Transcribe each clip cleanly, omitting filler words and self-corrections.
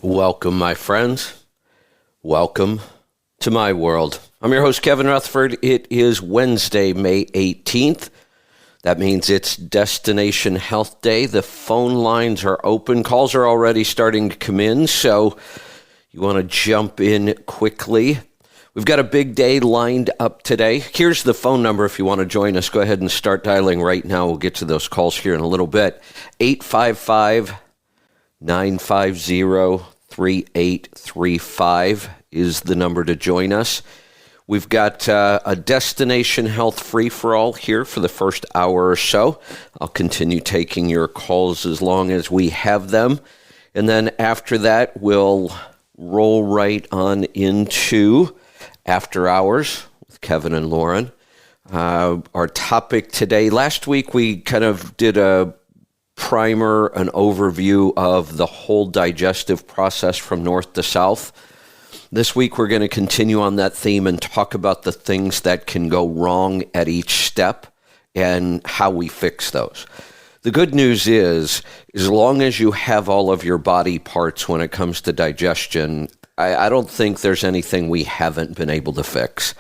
Welcome, my friends. Welcome to my world. I'm your host, Kevin Rutherford. It is Wednesday, May 18th. That means it's Destination Health Day. The phone lines are open. Calls are already starting to come in, so you want to jump in quickly. We've got a big day lined up today. Here's the phone number if you want to join us. Go ahead and start dialing right now. We'll get to those calls here in a little bit. 855-950-3835 is the number to join us. We've got a Destination Health free-for-all here for the first hour or so. I'll continue taking your calls as long as we have them. And then after that, we'll roll right on into After Hours with Kevin and Lauren. Our topic today, last week we kind of did a primer, an overview of the whole digestive process from north to south. This week we're going to continue on that theme and talk about the things that can go wrong at each step and how we fix those. The good news is, as long as you have all of your body parts when it comes to digestion, I don't think there's anything we haven't been able to fix.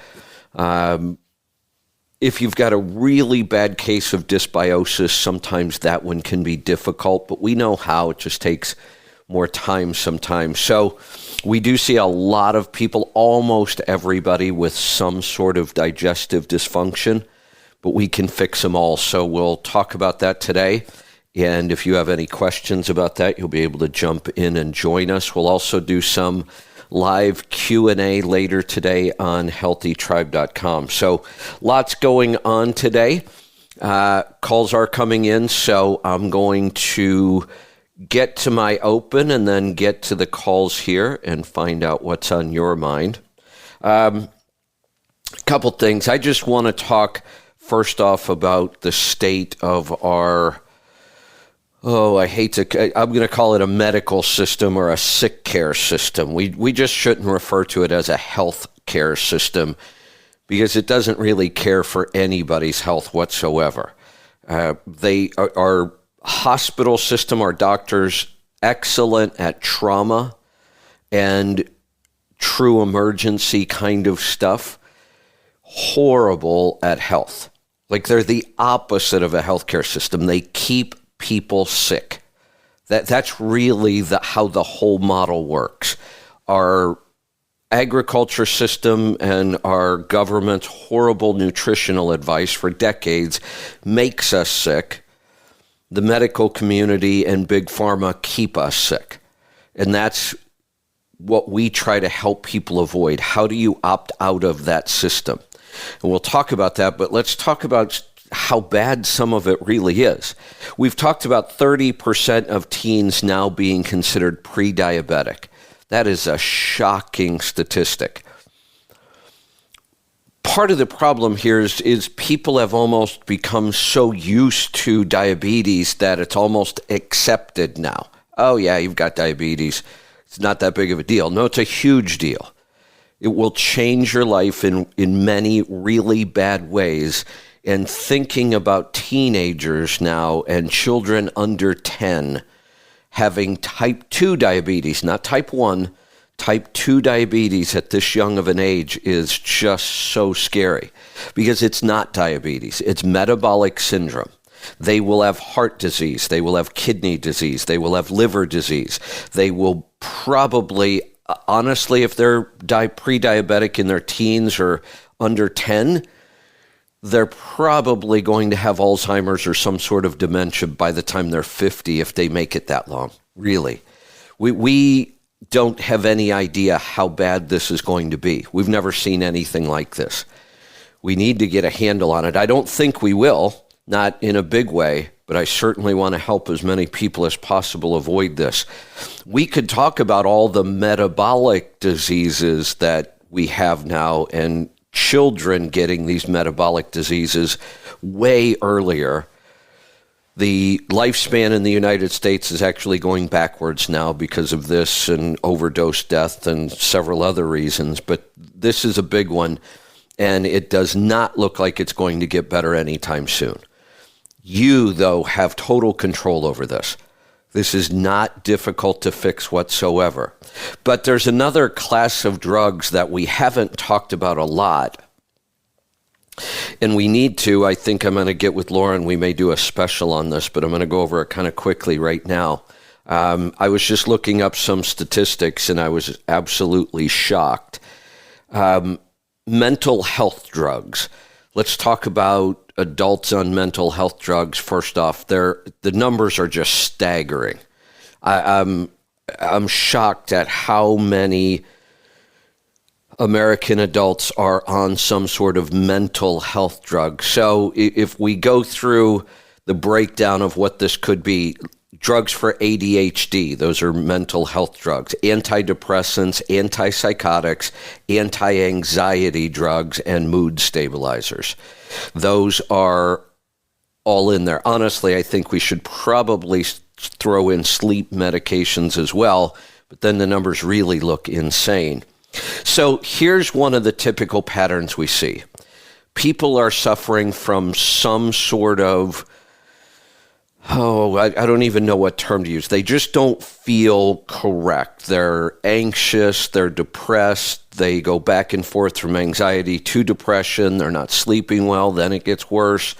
If you've got a really bad case of dysbiosis, sometimes that one can be difficult, but we know how. It just takes more time sometimes. So we do see a lot of people, almost everybody, with some sort of digestive dysfunction, but we can fix them all. So we'll talk about that today. And if you have any questions about that, you'll be able to jump in and join us. We'll also do some live Q&A later today on healthytribe.com. So lots going on today. Calls are coming in, so I'm going to get to my open and then get to the calls here and find out what's on your mind. A couple things. I just want to talk first off about the state of our I'm going to call it a medical system or a sick care system. We just shouldn't refer to it as a health care system because it doesn't really care for anybody's health whatsoever. Our hospital system, our doctors, excellent at trauma and true emergency kind of stuff, horrible at health. Like they're the opposite of a healthcare system. They keep people sick. That's really how the whole model works. Our agriculture system and our government's horrible nutritional advice for decades makes us sick. The medical community and big pharma keep us sick. And that's what we try to help people avoid. How do you opt out of that system? And we'll talk about that, but let's talk about how bad some of it really is. We've talked about 30% of teens now being considered pre-diabetic. That is a shocking statistic. Part of the problem here is people have almost become so used to diabetes that it's almost accepted now. Oh yeah, you've got diabetes. It's not that big of a deal. No, it's a huge deal. It will change your life in many really bad ways. And thinking about teenagers now and children under 10 having type 2 diabetes, not type 1, type 2 diabetes at this young of an age is just so scary because it's not diabetes. It's metabolic syndrome. They will have heart disease. They will have kidney disease. They will have liver disease. They will probably, honestly, if they're pre-diabetic in their teens or under 10, they're probably going to have Alzheimer's or some sort of dementia by the time they're 50 if they make it that long, really. We don't have any idea how bad this is going to be. We've never seen anything like this. We need to get a handle on it. I don't think we will, not in a big way, but I certainly want to help as many people as possible avoid this. We could talk about all the metabolic diseases that we have now and children getting these metabolic diseases way earlier. The lifespan in the United States is actually going backwards now because of this and overdose death and several other reasons, but this is a big one, and it does not look like it's going to get better anytime soon. You, though, have total control over this. This is not difficult to fix whatsoever. But there's another class of drugs that we haven't talked about a lot. And we need to. I think I'm going to get with Lauren. We may do a special on this, but I'm going to go over it kind of quickly right now. I was just looking up some statistics, and I was absolutely shocked. Mental health drugs. Let's talk about adults on mental health drugs. First off, the numbers are just staggering. I'm shocked at how many American adults are on some sort of mental health drug. So if we go through the breakdown of what this could be, drugs for ADHD, those are mental health drugs, antidepressants, antipsychotics, anti-anxiety drugs, and mood stabilizers. Those are all in there. Honestly, I think we should probably throw in sleep medications as well, but then the numbers really look insane. So here's one of the typical patterns we see. People are suffering from some sort of, I don't even know what term to use. They just don't feel correct. They're anxious, they're depressed, they go back and forth from anxiety to depression, they're not sleeping well, then it gets worse.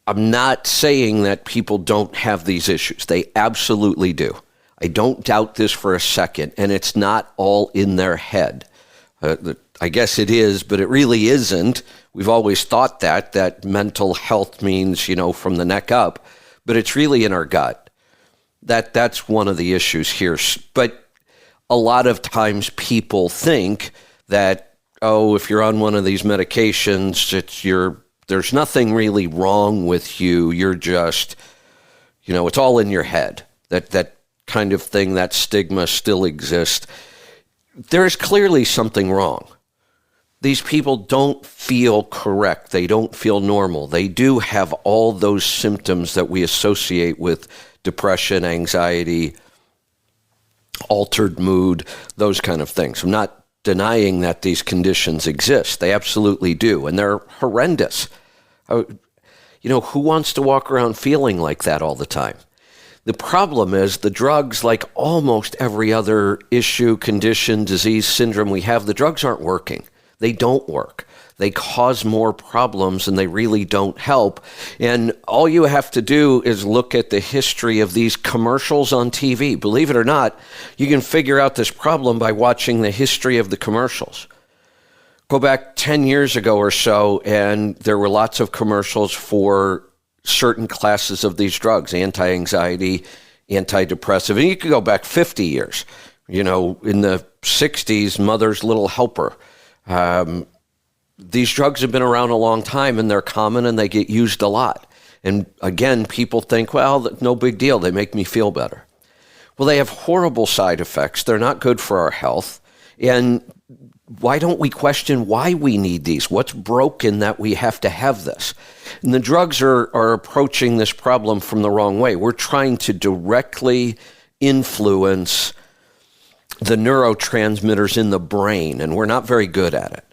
I'm not saying that people don't have these issues. They absolutely do. I don't doubt this for a second, and it's not all in their head. I guess it is, but it really isn't. We've always thought that mental health means, from the neck up, but it's really in our gut. That's one of the issues here. But a lot of times people think that, if you're on one of these medications, there's nothing really wrong with you. You're just, it's all in your head. That kind of thing, that stigma still exists. There is clearly something wrong. These people don't feel correct. They don't feel normal. They do have all those symptoms that we associate with depression, anxiety, altered mood, those kind of things. I'm not denying that these conditions exist. They absolutely do, and they're horrendous. Who wants to walk around feeling like that all the time? The problem is the drugs, like almost every other issue, condition, disease, syndrome we have, the drugs aren't working. They don't work. They cause more problems and they really don't help. And all you have to do is look at the history of these commercials on TV. Believe it or not, you can figure out this problem by watching the history of the commercials. Go back 10 years ago or so, and there were lots of commercials for certain classes of these drugs, anti-anxiety, antidepressive. And you could go back 50 years. In the 60s, Mother's Little Helper. These drugs have been around a long time, and they're common, and they get used a lot. And again, people think, well, no big deal. They make me feel better. Well, they have horrible side effects. They're not good for our health. And why don't we question why we need these? What's broken that we have to have this? And the drugs are approaching this problem from the wrong way. We're trying to directly influence the neurotransmitters in the brain, and we're not very good at it.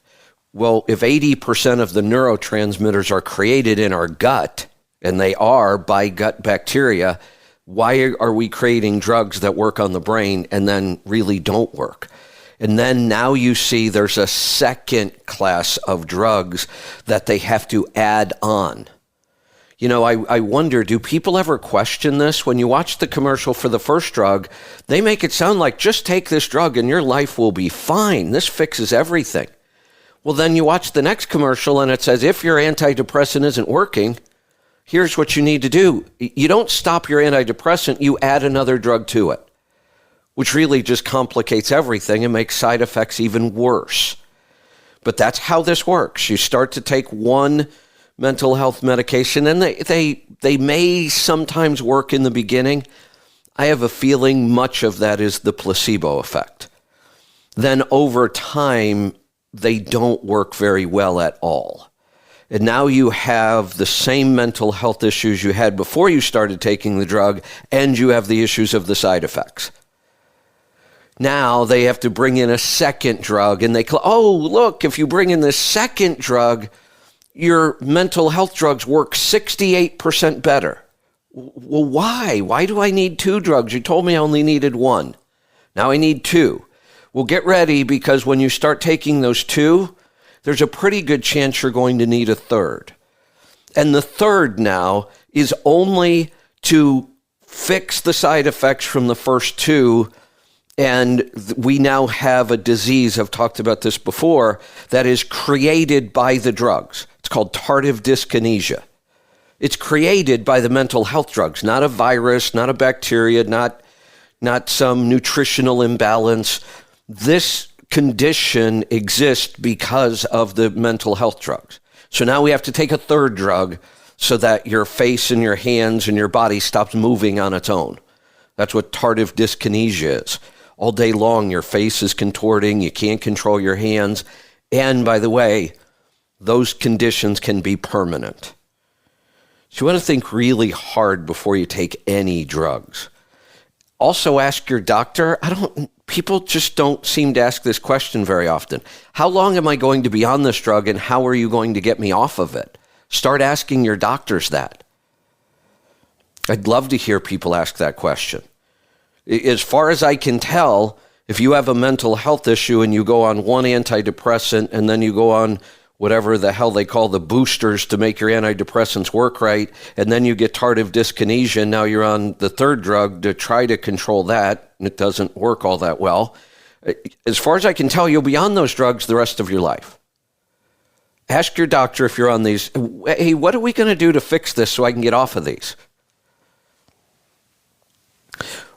Well, if 80% of the neurotransmitters are created in our gut, and they are by gut bacteria, why are we creating drugs that work on the brain and then really don't work? And then now you see there's a second class of drugs that they have to add on. I wonder, do people ever question this? When you watch the commercial for the first drug, they make it sound like just take this drug and your life will be fine. This fixes everything. Well, then you watch the next commercial and it says, if your antidepressant isn't working, here's what you need to do. You don't stop your antidepressant, you add another drug to it, which really just complicates everything and makes side effects even worse. But that's how this works. You start to take one mental health medication, and they may sometimes work in the beginning. I have a feeling much of that is the placebo effect. Then over time, they don't work very well at all. And now you have the same mental health issues you had before you started taking the drug, and you have the issues of the side effects. Now they have to bring in a second drug, and look, if you bring in the second drug, your mental health drugs work 68% better. Well, why? Why do I need 2 drugs? You told me I only needed 1. Now I need 2. Well, get ready, because when you start taking those 2, there's a pretty good chance you're going to need a 3rd. And the 3rd now is only to fix the side effects from the first 2. And we now have a disease, I've talked about this before, that is created by the drugs. It's called tardive dyskinesia. It's created by the mental health drugs, not a virus, not a bacteria, not some nutritional imbalance. This condition exists because of the mental health drugs. So now we have to take a 3rd drug so that your face and your hands and your body stops moving on its own. That's what tardive dyskinesia is. All day long, your face is contorting, you can't control your hands. And by the way, those conditions can be permanent. So you want to think really hard before you take any drugs. Also ask your doctor. People just don't seem to ask this question very often. How long am I going to be on this drug, and how are you going to get me off of it? Start asking your doctors that. I'd love to hear people ask that question. As far as I can tell, if you have a mental health issue and you go on one antidepressant and then you go on whatever the hell they call the boosters to make your antidepressants work right, and then you get tardive dyskinesia, and now you're on the 3rd drug to try to control that, and it doesn't work all that well. As far as I can tell, you'll be on those drugs the rest of your life. Ask your doctor if you're on these. Hey, what are we going to do to fix this so I can get off of these?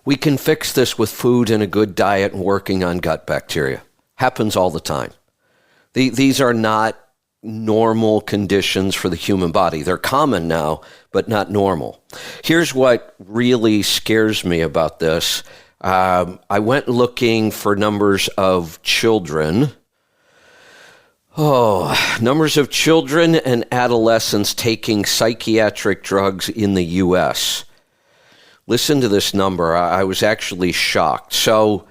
We can fix this with food and a good diet and working on gut bacteria. Happens all the time. These are not normal conditions for the human body. They're common now, but not normal. Here's what really scares me about this. I went looking for numbers of children. Numbers of children and adolescents taking psychiatric drugs in the U.S. Listen to this number. I was actually shocked. So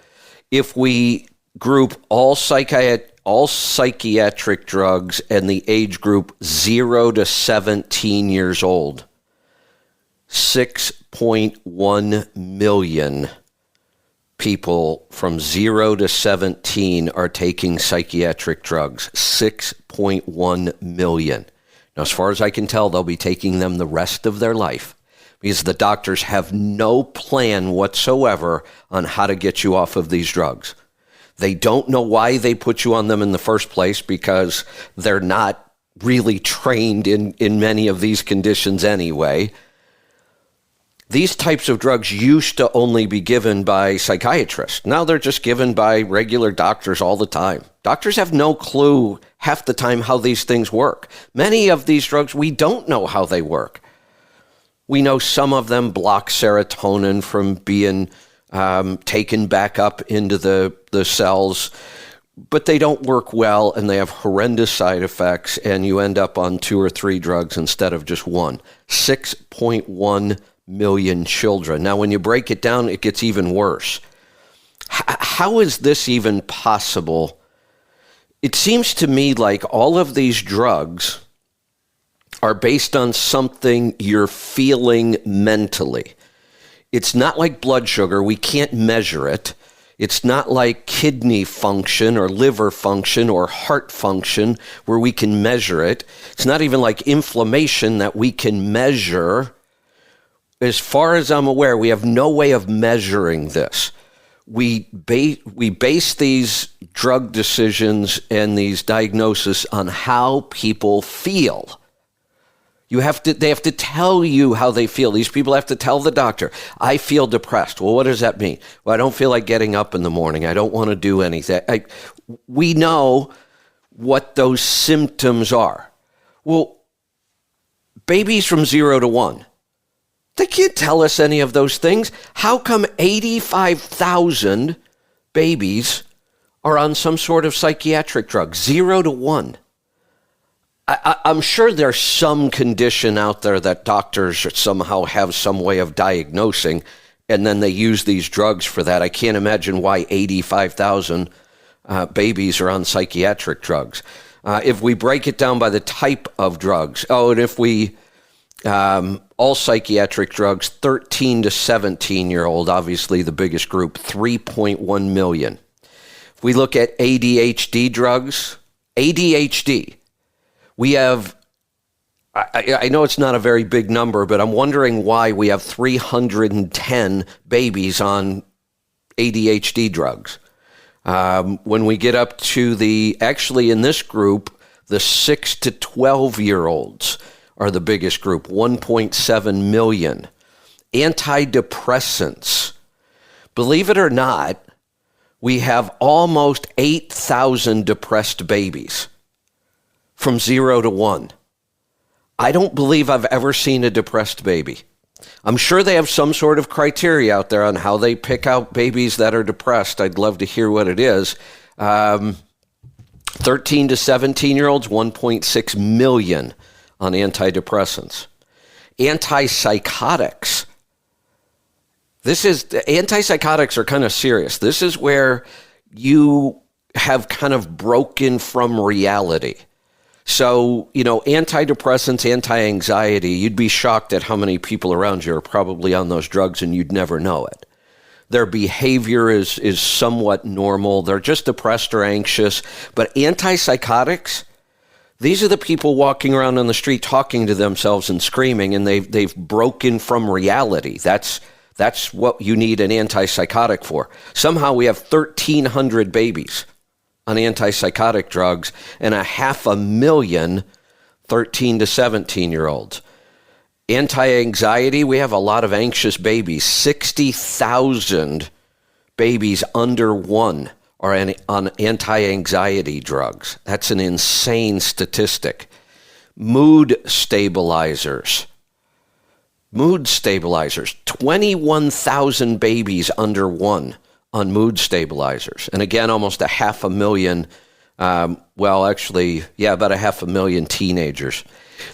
if we group all psychiatric drugs and the age group 0 to 17 years old, 6.1 million people from 0 to 17 are taking psychiatric drugs. 6.1 million. Now, as far as I can tell, they'll be taking them the rest of their life, because the doctors have no plan whatsoever on how to get you off of these drugs. They don't know why they put you on them in the first place, because they're not really trained in many of these conditions anyway. These types of drugs used to only be given by psychiatrists. Now they're just given by regular doctors all the time. Doctors have no clue half the time how these things work. Many of these drugs, we don't know how they work. We know some of them block serotonin from being taken back up into the cells, but they don't work well, and they have horrendous side effects, and you end up on 2 or 3 drugs instead of just 1. 6.1 million children. Now, when you break it down, it gets even worse. How is this even possible? It seems to me like all of these drugs are based on something you're feeling mentally. It's not like blood sugar. We can't measure it. It's not like kidney function or liver function or heart function where we can measure it. It's not even like inflammation that we can measure. As far as I'm aware, we have no way of measuring this. We base these drug decisions and these diagnoses on how people feel. They have to tell you how they feel. These people have to tell the doctor, I feel depressed. Well, what does that mean? Well, I don't feel like getting up in the morning. I don't want to do anything. We know what those symptoms are. Well, babies from 0 to 1, they can't tell us any of those things. How come 85,000 babies are on some sort of psychiatric drug? 0 to 1. I'm sure there's some condition out there that doctors somehow have some way of diagnosing, and then they use these drugs for that. I can't imagine why 85,000 babies are on psychiatric drugs. If we break it down by the type of drugs, and if we All psychiatric drugs, 13 to 17-year-old, obviously the biggest group, 3.1 million. If we look at ADHD drugs, ADHD, we have, I know it's not a very big number, but I'm wondering why we have 310 babies on ADHD drugs. When we get up to actually in this group, the 6 to 12-year-olds are the biggest group, 1.7 million. Antidepressants. Believe it or not, we have almost 8,000 depressed babies from 0 to 1. I don't believe I've ever seen a depressed baby. I'm sure they have some sort of criteria out there on how they pick out babies that are depressed. I'd love to hear what it is. 13 to 17-year-olds, 1.6 million on antidepressants. Antipsychotics. Antipsychotics are kind of serious. This is where you have kind of broken from reality. So, antidepressants, anti-anxiety, you'd be shocked at how many people around you are probably on those drugs and you'd never know it. Their behavior is somewhat normal. They're just depressed or anxious. But antipsychotics, these are the people walking around on the street talking to themselves and screaming, and they've broken from reality. That's what you need an antipsychotic for. Somehow we have 1,300 babies on antipsychotic drugs and 500,000 13 to 17-year-olds. Anti-anxiety, we have a lot of anxious babies. 60,000 babies under 1 are on anti-anxiety drugs. That's an insane statistic. Mood stabilizers. 21,000 babies under 1 on mood stabilizers. And again, almost 500,000, about 500,000 teenagers.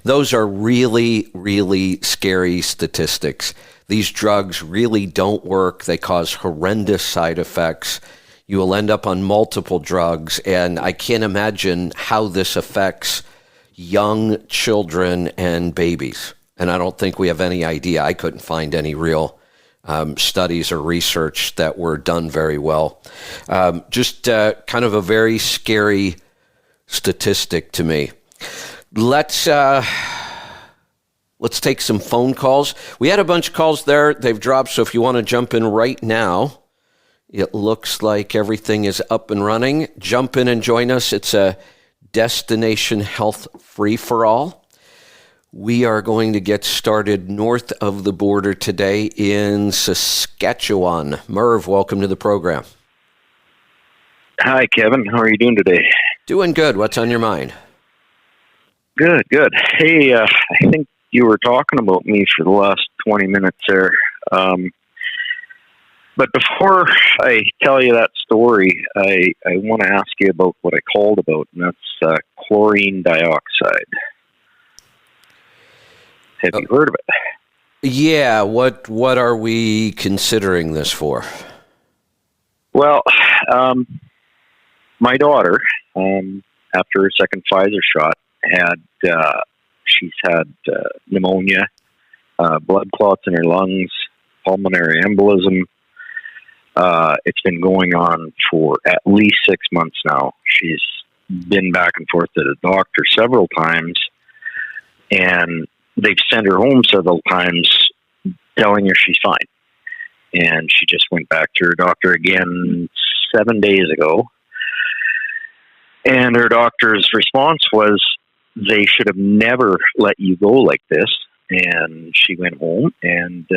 Those are really, really scary statistics. These drugs really don't work. They cause horrendous side effects. You will end up on multiple drugs, and I can't imagine how this affects young children and babies. And I don't think we have any idea. I couldn't find any real studies or research that were done very well. Just kind of a very scary statistic to me. Let's take some phone calls. We had a bunch of calls there. They've dropped, so if you want to jump in right now, it looks like everything is up and running. Jump in and join us. It's a Destination Health Free-for-All. We are going to get started north of the border today in Saskatchewan. Merv, welcome to the program. Hi, Kevin. How are you doing today? Doing good. What's on your mind? Good. Hey, I think you were talking about me for the last 20 minutes there. But before I tell you that story, I want to ask you about what I called about, and that's chlorine dioxide. Have you heard of it? Yeah. What are we considering this for? Well, my daughter, after her second Pfizer shot, she's had pneumonia, blood clots in her lungs, pulmonary embolism. It's been going on for at least 6 months now. She's been back and forth to the doctor several times, and they've sent her home several times telling her she's fine. And she just went back to her doctor again 7 days ago. And her doctor's response was, they should have never let you go like this. And she went home, and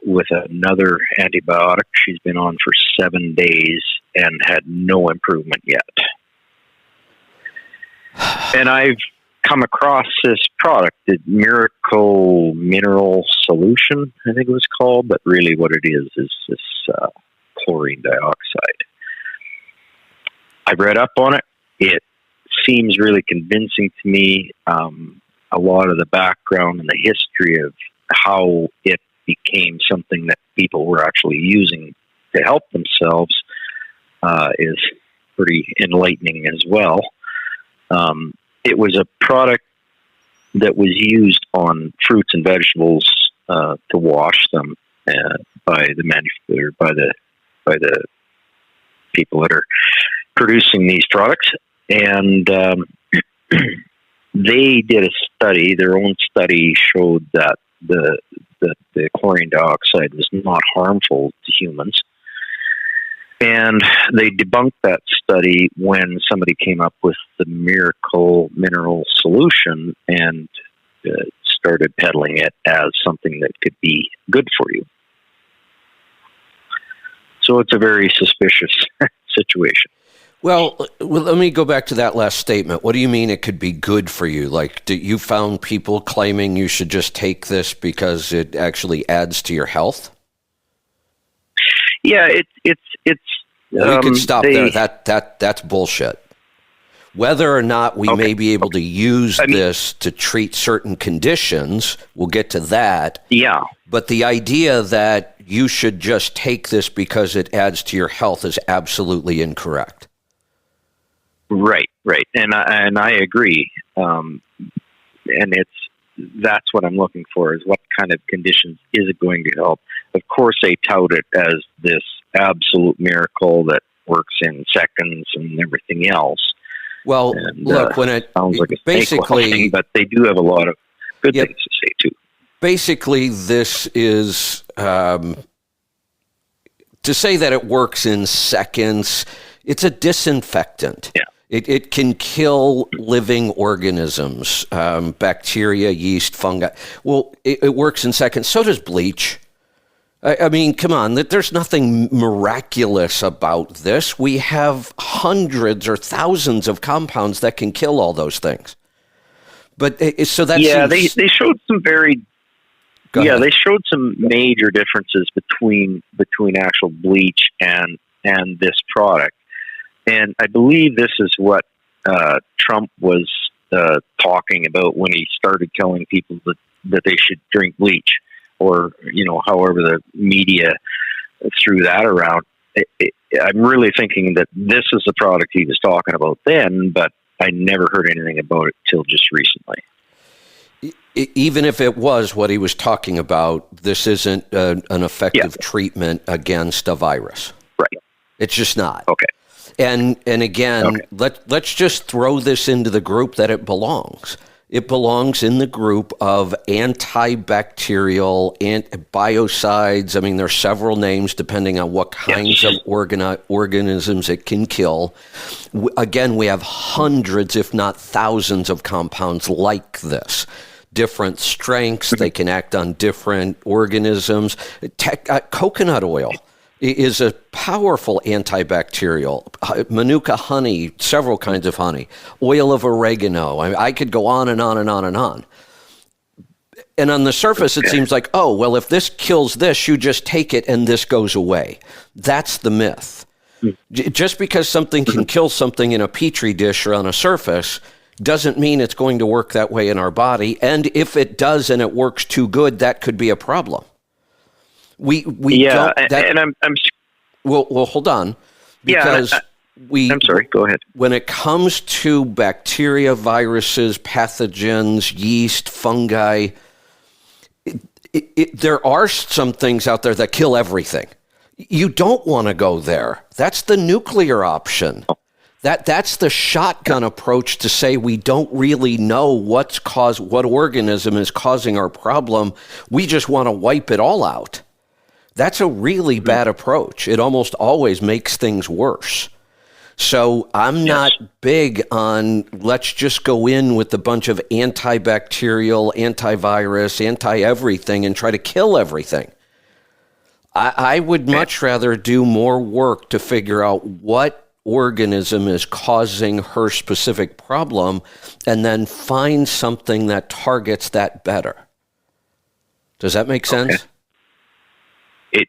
with another antibiotic she's been on for 7 days and had no improvement yet. And I've come across this product, the Miracle Mineral Solution, I think it was called, but really what it is this chlorine dioxide. I've read up on it. It seems really convincing to me. A lot of the background and the history of how it became something that people were actually using to help themselves is pretty enlightening as well. It was a product that was used on fruits and vegetables to wash them by the manufacturer, by the people that are producing these products, and they did a study. Their own study showed that the chlorine dioxide was not harmful to humans. And they debunked that study when somebody came up with the miracle mineral solution and started peddling it as something that could be good for you. So it's a very suspicious situation. Well, let me go back to that last statement. What do you mean it could be good for you? Like, you found people claiming you should just take this because it actually adds to your health? Yeah, it's. We could stop there. That's bullshit. Whether or not we may be able to use this to treat certain conditions, we'll get to that. Yeah. But the idea that you should just take this because it adds to your health is absolutely incorrect. Right, and I agree. And that's what I'm looking for, is what kind of conditions is it going to help? Of course, they tout it as this absolute miracle that works in seconds and everything else. Well, and, look, when it sounds like a basically, thing, but they do have a lot of good things to say too. Basically, this is to say that it works in seconds. It's a disinfectant. Yeah. It can kill living organisms, bacteria, yeast, fungi. Well, it works in seconds. So does bleach. I mean, come on. There's nothing miraculous about this. We have hundreds or thousands of compounds that can kill all those things. But so that they showed some very they showed some major differences between actual bleach and this product. And I believe this is what Trump was talking about when he started telling people that they should drink bleach, or however the media threw that around. I'm really thinking that this is the product he was talking about then, but I never heard anything about it till just recently. Even if it was what he was talking about, this isn't an effective treatment against a virus. Right. It's just not. Okay. And again, let's just throw this into the group that it belongs. It belongs in the group of antibacterial, biocides. I mean, there are several names depending on what kinds of organisms it can kill. Again, we have hundreds, if not thousands, of compounds like this. Different strengths. They can act on different organisms. Coconut oil is a powerful antibacterial. Manuka honey, several kinds of honey, oil of oregano. I could go on and on and on and on. And on the surface, it seems like, oh, well, if this kills this, you just take it and this goes away. That's the myth. Just because something can kill something in a petri dish or on a surface doesn't mean it's going to work that way in our body. And if it does and it works too good, that could be a problem. Well, hold on, because I'm sorry. Go ahead. When it comes to bacteria, viruses, pathogens, yeast, fungi, there are some things out there that kill everything. You don't want to go there. That's the nuclear option. That's the shotgun approach to say we don't really know what organism is causing our problem. We just want to wipe it all out. That's a really bad approach. It almost always makes things worse. So I'm not big on let's just go in with a bunch of antibacterial, antivirus, anti-everything and try to kill everything. I would much rather do more work to figure out what organism is causing her specific problem and then find something that targets that better. Does that make sense? Okay.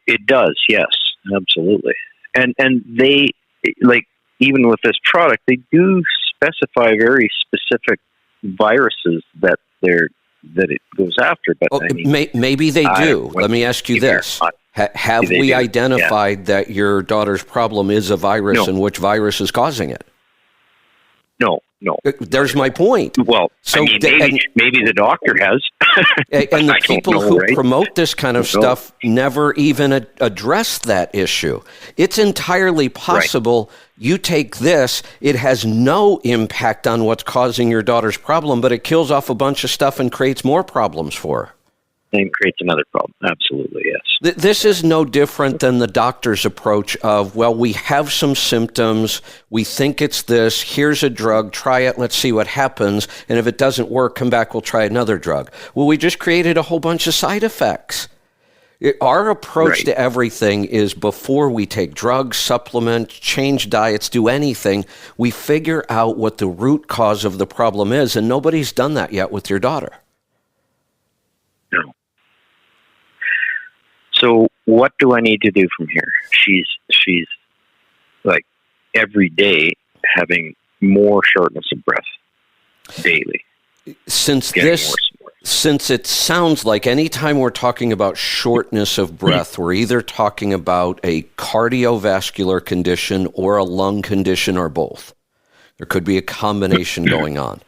It does, yes, absolutely. And they, like, even with this product, they do specify very specific viruses that it goes after. But I mean, maybe they do. Let me ask you this. Have we identified that your daughter's problem is a virus and which virus is causing it? No. There's my point. Well, So I mean, maybe the doctor has. And the I don't people know, who right? promote this kind of stuff never even address that issue. It's entirely possible you take this, it has no impact on what's causing your daughter's problem, but it kills off a bunch of stuff and creates more problems for her. And creates another problem. Absolutely, yes. This is no different than the doctor's approach of, well, we have some symptoms, we think it's this, here's a drug, try it, let's see what happens, and if it doesn't work, come back, we'll try another drug. Well, we just created a whole bunch of side effects. Our approach to everything is before we take drugs, supplement, change diets, do anything, we figure out what the root cause of the problem is, and nobody's done that yet with your daughter. No. So what do I need to do from here? She's like every day having more shortness of breath daily. Since Getting this, worse and worse. since it sounds like anytime we're talking about shortness of breath, we're either talking about a cardiovascular condition or a lung condition or both. There could be a combination going on.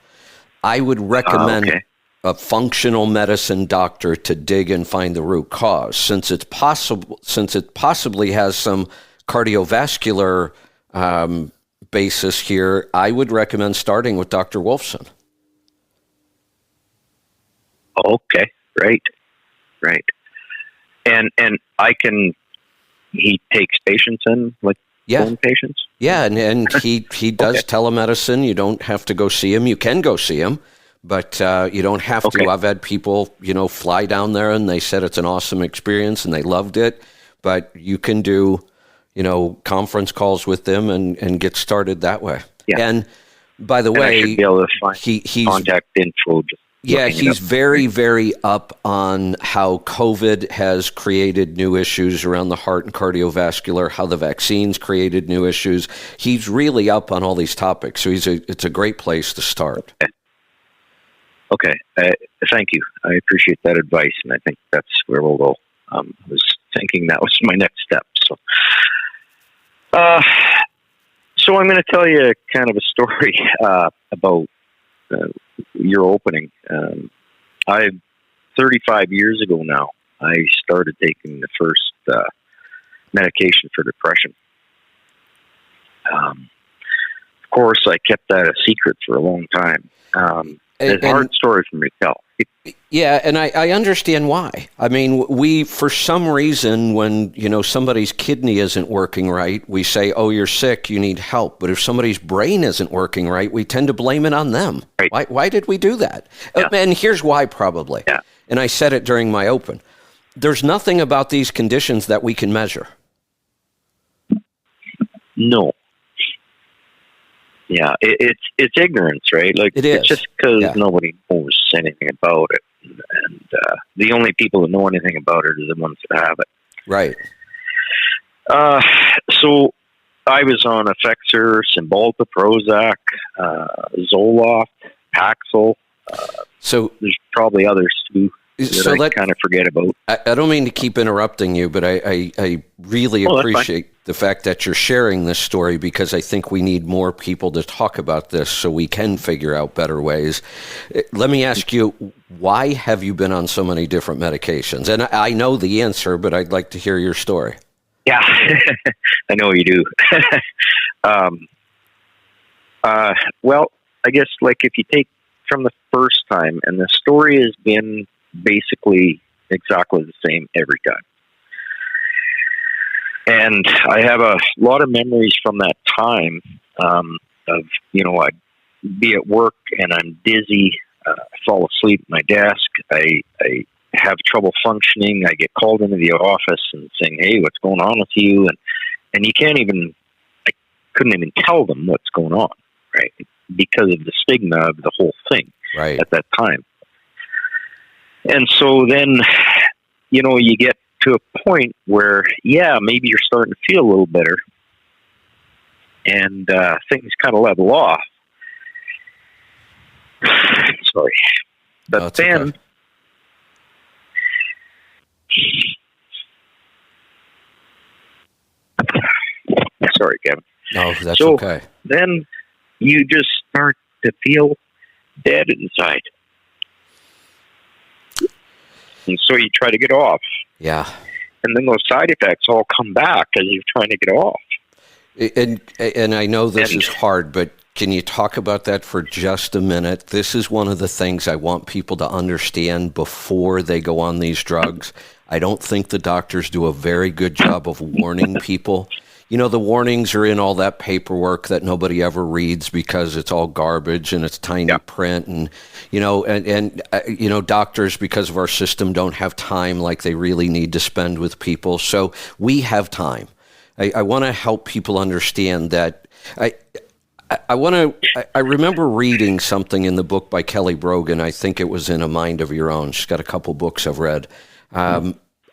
I would recommend a functional medicine doctor to dig and find the root cause. Since it possibly has some cardiovascular basis here, I would recommend starting with Dr. Wolfson. Okay, right. And he takes patients in, like phone patients? Yeah, and he does telemedicine. You don't have to go see him. You can go see him, but you don't have to. I've had people, fly down there and they said it's an awesome experience and they loved it, but you can do, conference calls with them and get started that way. Yeah. And by the way, I should be able to find he's contact info. He's very, very up on how COVID has created new issues around the heart and cardiovascular, how the vaccines created new issues. He's really up on all these topics, so it's a great place to start. Okay. Thank you. I appreciate that advice, and I think that's where we'll go. I was thinking that was my next step. So I'm going to tell you kind of a story about your opening. 35 years ago now, I started taking the first medication for depression. Of course, I kept that a secret for a long time. It's a hard story for me to tell. Yeah, and I understand why. I mean, we, for some reason, when, somebody's kidney isn't working right, we say, oh, you're sick, you need help. But if somebody's brain isn't working right, we tend to blame it on them. Right. Why did we do that? Yeah. And here's why, probably. Yeah. And I said it during my open. There's nothing about these conditions that we can measure. No. Yeah, it's ignorance, right? Like it is. It's just because nobody knows anything about it, and the only people that know anything about it are the ones that have it. Right. So I was on Effexor, Cymbalta, Prozac, Zoloft, Paxil. So there's probably others too. So I kind of forget about. I don't mean to keep interrupting you, but I really appreciate the fact that you're sharing this story, because I think we need more people to talk about this so we can figure out better ways. Let me ask you, why have you been on so many different medications? And I know the answer, but I'd like to hear your story. Yeah, I know you do. Well, I guess like if you take from the first time, and the story has been basically exactly the same every time. And I have a lot of memories from that time of, I'd be at work and I'm dizzy, I fall asleep at my desk, I have trouble functioning, I get called into the office and saying, hey, what's going on with you? And you I couldn't even tell them what's going on, right? Because of the stigma of the whole thing at that time. And so then, you get to a point where, maybe you're starting to feel a little better and things kind of level off. Sorry. But then, sorry, Kevin. No, that's okay. Then you just start to feel dead inside. And so you try to get off. Yeah. And then those side effects all come back as you're trying to get off. And I know this is hard, but can you talk about that for just a minute? This is one of the things I want people to understand before they go on these drugs. I don't think the doctors do a very good job of warning people. You know, the warnings are in all that paperwork that nobody ever reads because it's all garbage and it's tiny print. And, you know, you know, doctors, because of our system, don't have time like they really need to spend with people. So we have time. I want to help people understand that. I remember reading something in the book by Kelly Brogan. I think it was in A Mind of Your Own. She's got a couple books I've read.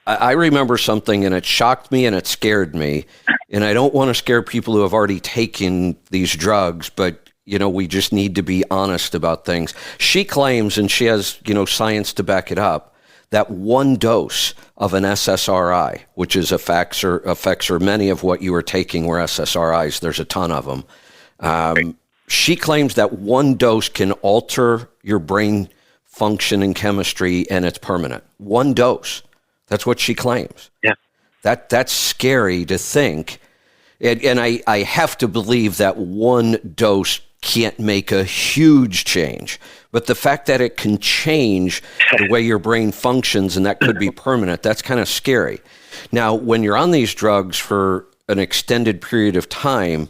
I remember something, and it shocked me and it scared me. And I don't want to scare people who have already taken these drugs, but, you know, we just need to be honest about things. She claims, and she has, you know, science to back it up, that one dose of an SSRI, which is effects or many of what you are taking were SSRIs, there's a ton of them. She claims that one dose can alter your brain function and chemistry, and it's permanent. One dose. That's what she claims. Yeah. That's scary to think. And I have to believe that one dose can't make a huge change. But the fact that it can change the way your brain functions and that could be permanent, that's kind of scary. Now, when you're on these drugs for an extended period of time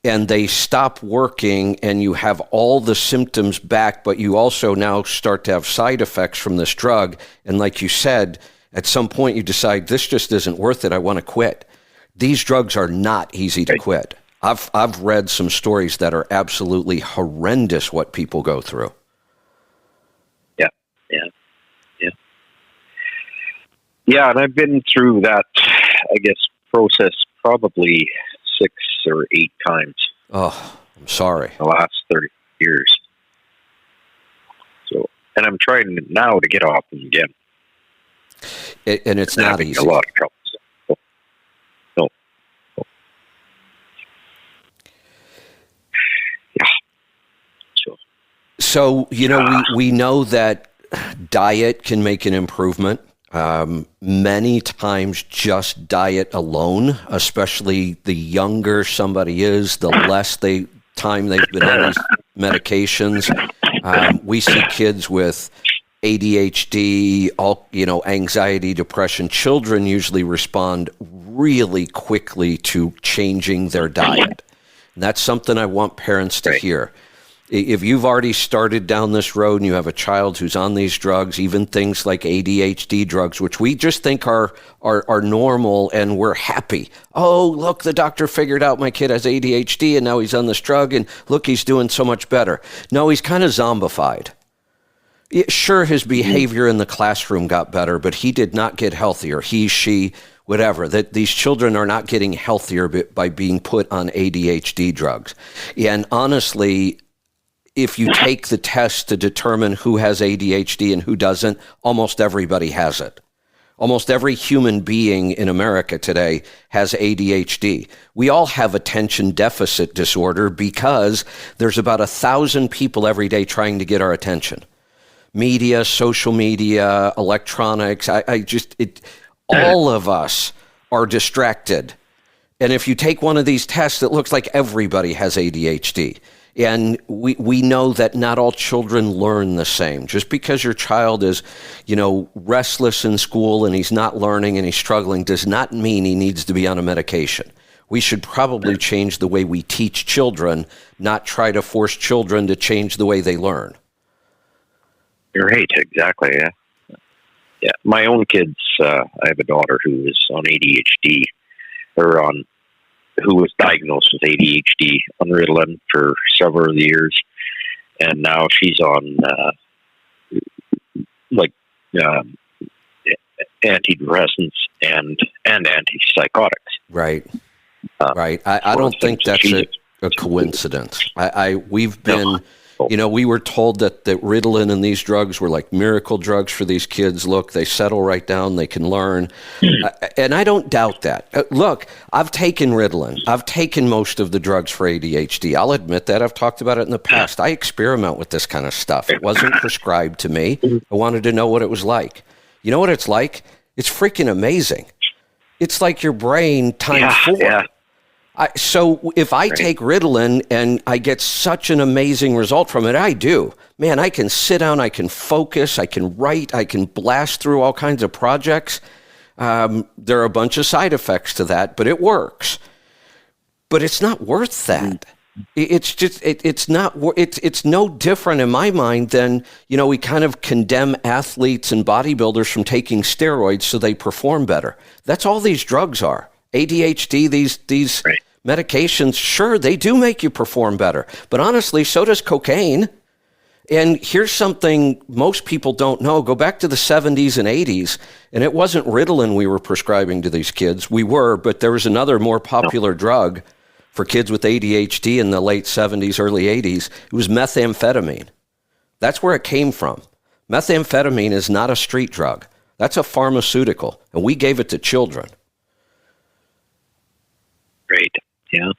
and they stop working and you have all the symptoms back, but you also now start to have side effects from this drug, and like you said, at some point you decide this just isn't worth it, I want to quit. These drugs are not easy to quit. I've read some stories that are absolutely horrendous what people go through. Yeah, and I've been through that, I guess, process probably 6 or 8 times. Oh, I'm sorry. The last 30 years. So, and I'm trying now to get off them again. And it's not easy. A lot of trouble. No. Yeah. So you know, we know that diet can make an improvement. Many times just diet alone, especially the younger somebody is, the less time they've been on these medications. We see kids with ADHD, anxiety, depression. Children usually respond really quickly to changing their diet. And that's something I want parents to hear. If you've already started down this road and you have a child who's on these drugs, even things like ADHD drugs, which we just think are normal and we're happy. Oh, look, the doctor figured out my kid has ADHD and now he's on this drug and look, he's doing so much better. No, he's kind of zombified. Sure, his behavior in the classroom got better, but he did not get healthier. He, she, whatever. That these children are not getting healthier by being put on ADHD drugs. And honestly, if you take the test to determine who has ADHD and who doesn't, almost everybody has it. Almost every human being in America today has ADHD. We all have attention deficit disorder because there's about 1,000 people every day trying to get our attention. Media, social media, electronics, all of us are distracted. And if you take one of these tests, it looks like everybody has ADHD. And we know that not all children learn the same. Just because your child is, restless in school and he's not learning and he's struggling does not mean he needs to be on a medication. We should probably change the way we teach children, not try to force children to change the way they learn. You're right, exactly, yeah. Yeah, my own kids, I have a daughter who is on ADHD, who was diagnosed with ADHD on Ritalin for several years, and now she's on antidepressants and antipsychotics. Right. Right. I don't think that's a coincidence. We've been We were told that Ritalin and these drugs were like miracle drugs for these kids. Look, they settle right down, they can learn. And I don't doubt that. Look, I've taken Ritalin. I've taken most of the drugs for ADHD. I'll admit that. I've talked about it in the past. I experiment with this kind of stuff. It wasn't prescribed to me. I wanted to know what it was like. You know what it's like? It's freaking amazing. It's like your brain times 4. Yeah. So if I take Ritalin and I get such an amazing result from it, I do. Man, I can sit down, I can focus, I can write, I can blast through all kinds of projects. There are a bunch of side effects to that, but it works. But it's not worth that. It's just, it's no different in my mind than, we kind of condemn athletes and bodybuilders from taking steroids so they perform better. That's all these drugs are. ADHD, these medications, sure, they do make you perform better. But honestly, so does cocaine. And here's something most people don't know. Go back to the 70s and 80s, and it wasn't Ritalin we were prescribing to these kids. We were, but there was another more popular drug for kids with ADHD in the late 70s, early 80s. It was methamphetamine. That's where it came from. Methamphetamine is not a street drug. That's a pharmaceutical, and we gave it to children. Great. Yeah.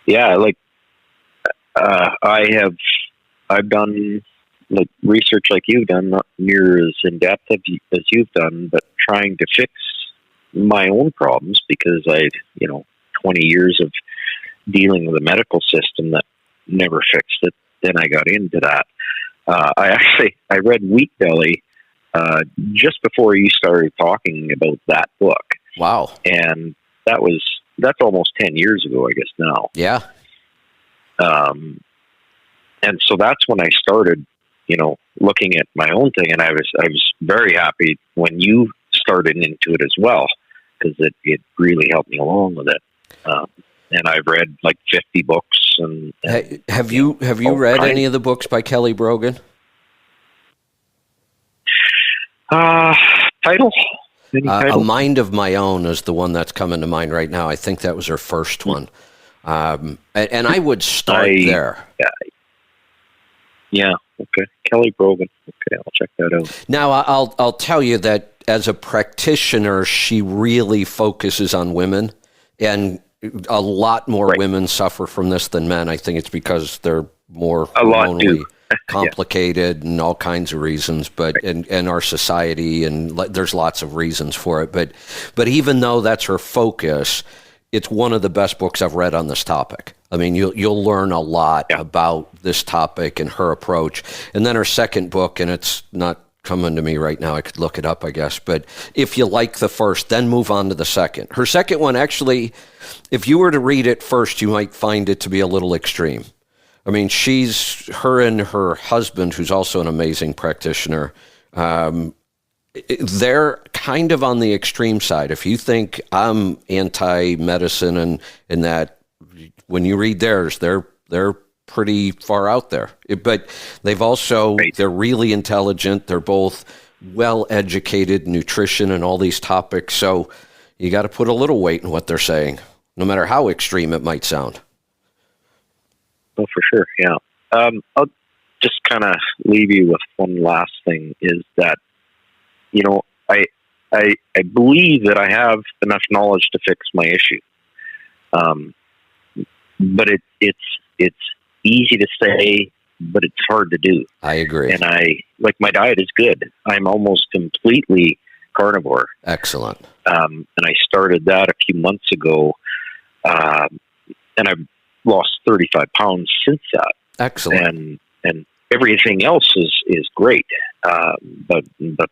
Yeah. Like, I've done like research like you've done, not near as in depth as you've done, but trying to fix my own problems because 20 years of dealing with a medical system that never fixed it. Then I got into that. I read Wheat Belly, just before you started talking about that book. Wow. And that's almost 10 years ago, I guess now. Yeah. And so that's when I started, looking at my own thing. And I was very happy when you started into it as well, because it really helped me along with it. And I've read like 50 books. And have you read any of the books by Kelly Brogan? Title? A Mind of My Own is the one that's coming to mind right now. I think that was her first one. And I would start there. Yeah. Okay. Kelly Brogan. Okay. I'll check that out. Now, I'll tell you that as a practitioner, she really focuses on women, and a lot more women suffer from this than men. I think it's because they're more hormonally complicated and all kinds of reasons, but and our society, and there's lots of reasons for it. But even though that's her focus, it's one of the best books I've read on this topic. I mean, you'll learn a lot about this topic and her approach. And then her second book, and it's not coming to me right now, I could look it up, I guess. But if you like the first, then move on to the second. Her second one, actually, if you were to read it first, you might find it to be a little extreme. I mean, her and her husband, who's also an amazing practitioner, they're kind of on the extreme side. If you think I'm anti-medicine and that, when you read theirs, they're pretty far out there. But they've also, they're really intelligent. They're both well-educated, nutrition and all these topics. So you got to put a little weight in what they're saying, no matter how extreme it might sound. Oh, for sure. Yeah. I'll just kind of leave you with one last thing is that, I believe that I have enough knowledge to fix my issue. But it's easy to say, but it's hard to do. I agree. And my diet is good. I'm almost completely carnivore. Excellent. And I started that a few months ago. And I've lost 35 pounds since that. Excellent. And everything else is great. But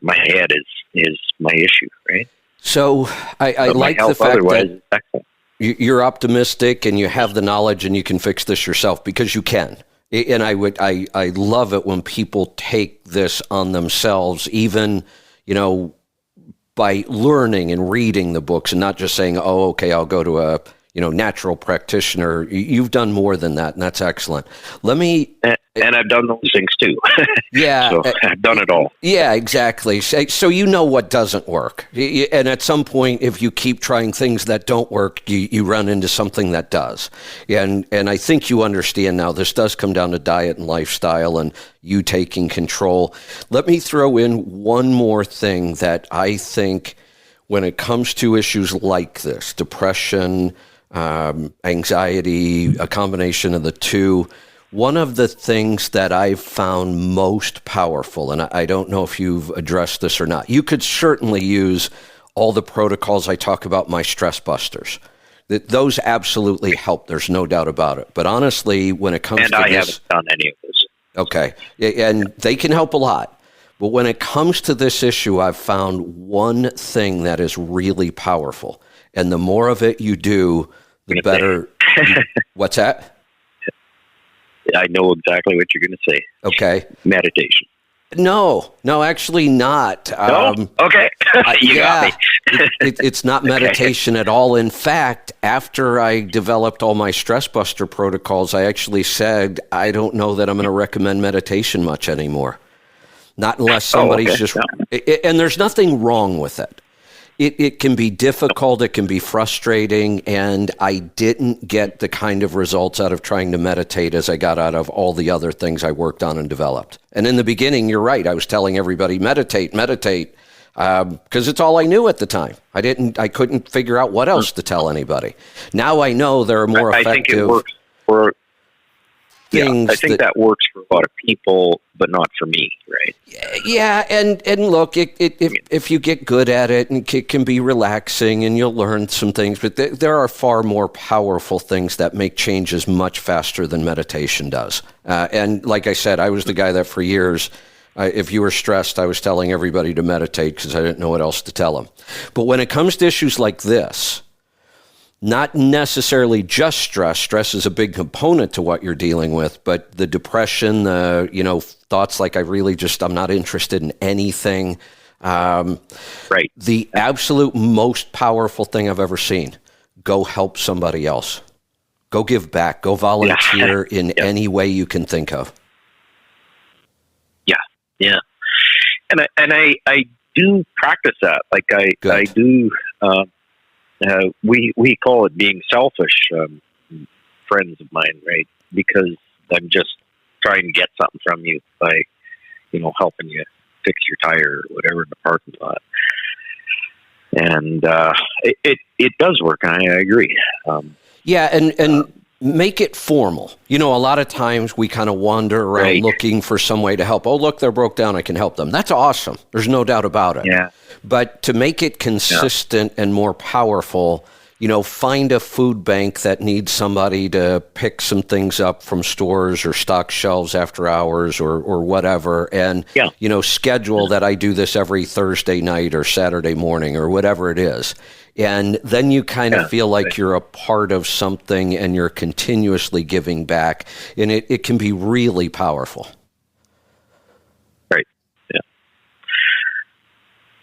my head is my issue, right? So I like the fact that excellent. You're optimistic and you have the knowledge and you can fix this yourself, because you can. And I love it when people take this on themselves, even, by learning and reading the books and not just saying, oh, okay, I'll go to a natural practitioner. You've done more than that, and that's excellent. Let me. And I've done those things too. Yeah. So I've done it all. Yeah, exactly. So you know what doesn't work. And at some point, if you keep trying things that don't work, you run into something that does. And I think you understand now, this does come down to diet and lifestyle and you taking control. Let me throw in one more thing that I think when it comes to issues like this, depression, anxiety, a combination of the two, one of the things that I've found most powerful, and I don't know if you've addressed this or not, you could certainly use all the protocols I talk about, my stress busters. Those absolutely help. There's no doubt about it. But honestly, when it comes to this... And I haven't done any of this. Okay. And they can help a lot. But when it comes to this issue, I've found one thing that is really powerful. And the more of it you do, the better... What's that? I know exactly what you're going to say. Okay. Meditation. No, actually not. No? Okay. You got me. It's not meditation at all. In fact, after I developed all my stress buster protocols, I actually said, I don't know that I'm going to recommend meditation much anymore. Not unless somebody's and there's nothing wrong with it. It can be difficult, it can be frustrating, and I didn't get the kind of results out of trying to meditate as I got out of all the other things I worked on and developed. And in the beginning, you're right, I was telling everybody, meditate, because it's all I knew at the time. I couldn't figure out what else to tell anybody. Now I know there are more effective... I think it works for... I think that works for a lot of people, but not for me, right? Yeah, and look, if you get good at it, and it can be relaxing, and you'll learn some things, but there are far more powerful things that make changes much faster than meditation does. And like I said, I was the guy that for years, if you were stressed, I was telling everybody to meditate because I didn't know what else to tell them. But when it comes to issues like this, not necessarily just stress. Stress is a big component to what you're dealing with, but the depression, thoughts like I'm not interested in anything. Right. The absolute most powerful thing I've ever seen, go help somebody else. Go give back. Go volunteer in any way you can think of. Yeah. And I do practice that. Like I do... we call it being selfish, friends of mine, right? Because I'm just trying to get something from you by, helping you fix your tire or whatever in the parking lot. And it does work. I agree. And make it formal. A lot of times we kind of wander around looking for some way to help. Oh, look, they're broke down. I can help them. That's awesome. There's no doubt about it. Yeah. But to make it consistent and more powerful, find a food bank that needs somebody to pick some things up from stores or stock shelves after hours or whatever. And, schedule that I do this every Thursday night or Saturday morning or whatever it is. And then you kind of feel like you're a part of something and you're continuously giving back. And it can be really powerful. Right. Yeah.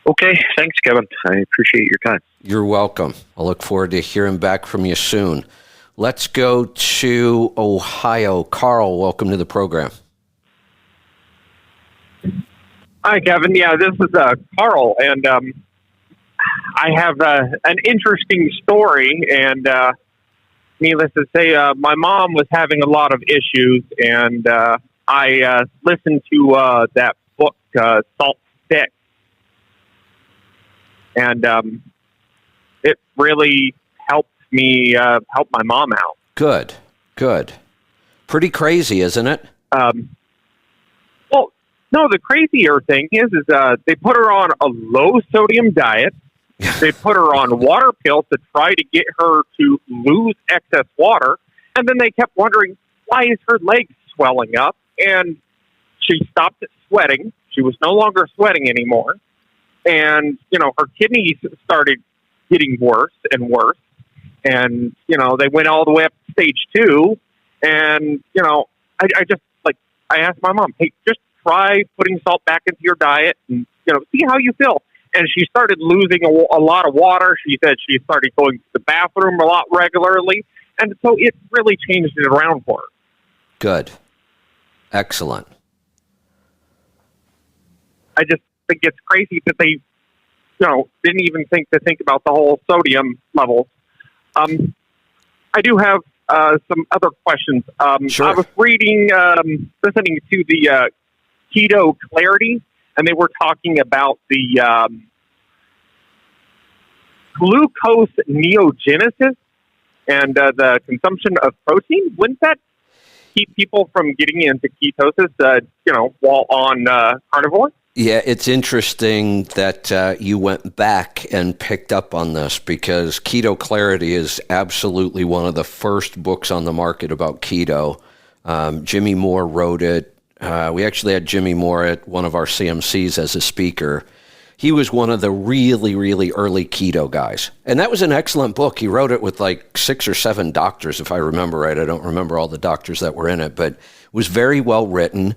Okay. Thanks, Kevin. I appreciate your time. You're welcome. I look forward to hearing back from you soon. Let's go to Ohio. Carl, welcome to the program. Hi, Kevin. Yeah, this is Carl, and I have an interesting story, and needless to say, my mom was having a lot of issues, and I listened to that book, Salt Stick, and it really helped me help my mom out. Good. Pretty crazy, isn't it? Well, no, the crazier thing is they put her on a low-sodium diet. They put her on water pills to try to get her to lose excess water. And then they kept wondering, why is her leg swelling up? And she stopped sweating. She was no longer sweating anymore. And, her kidneys started getting worse and worse. And, they went all the way up to stage 2. And, I asked my mom, hey, just try putting salt back into your diet and, see how you feel. and she started losing a lot of water. She said she started going to the bathroom a lot regularly, and so it really changed it around for her. Good. Excellent. I just think it's crazy that they, didn't even think about the whole sodium levels. I do have some other questions. Sure. I was reading, listening to the Keto Clarity, and they were talking about the glucose neogenesis and the consumption of protein. Wouldn't that keep people from getting into ketosis, while on carnivore? Yeah, it's interesting that you went back and picked up on this, because Keto Clarity is absolutely one of the first books on the market about keto. Jimmy Moore wrote it. We actually had Jimmy Moore at one of our CMCs as a speaker. He was one of the really, really early keto guys. And that was an excellent book. He wrote it with like 6 or 7 doctors, if I remember right. I don't remember all the doctors that were in it, but it was very well written.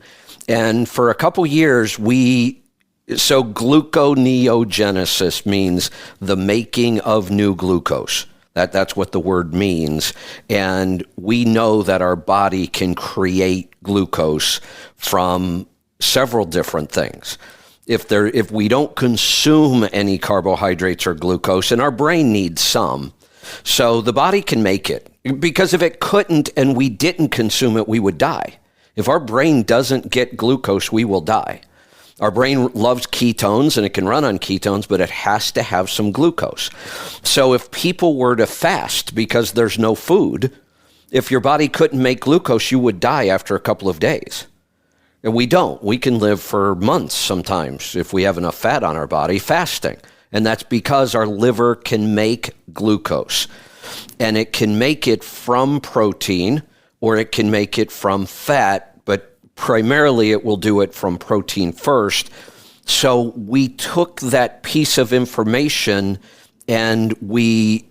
And for a couple years, so gluconeogenesis means the making of new glucose. That's what the word means. And we know that our body can create glucose from several different things. If we don't consume any carbohydrates or glucose, and our brain needs some, so the body can make it. Because if it couldn't and we didn't consume it, we would die. If our brain doesn't get glucose, we will die. Our brain loves ketones and it can run on ketones, but it has to have some glucose. So if people were to fast because there's no food, if your body couldn't make glucose, you would die after a couple of days. And we don't. We can live for months sometimes if we have enough fat on our body fasting. And that's because our liver can make glucose. And it can make it from protein, or it can make it from fat, but primarily it will do it from protein first. So we took that piece of information and we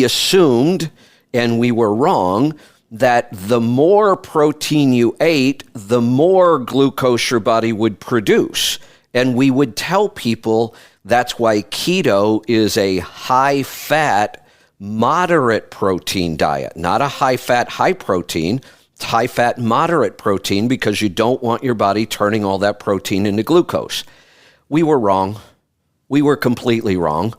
assumed, and we were wrong, that the more protein you ate, the more glucose your body would produce. And we would tell people that's why keto is a high-fat, moderate protein diet, not a high-fat, high protein. It's high-fat, moderate protein, because you don't want your body turning all that protein into glucose. We were wrong. We were completely wrong.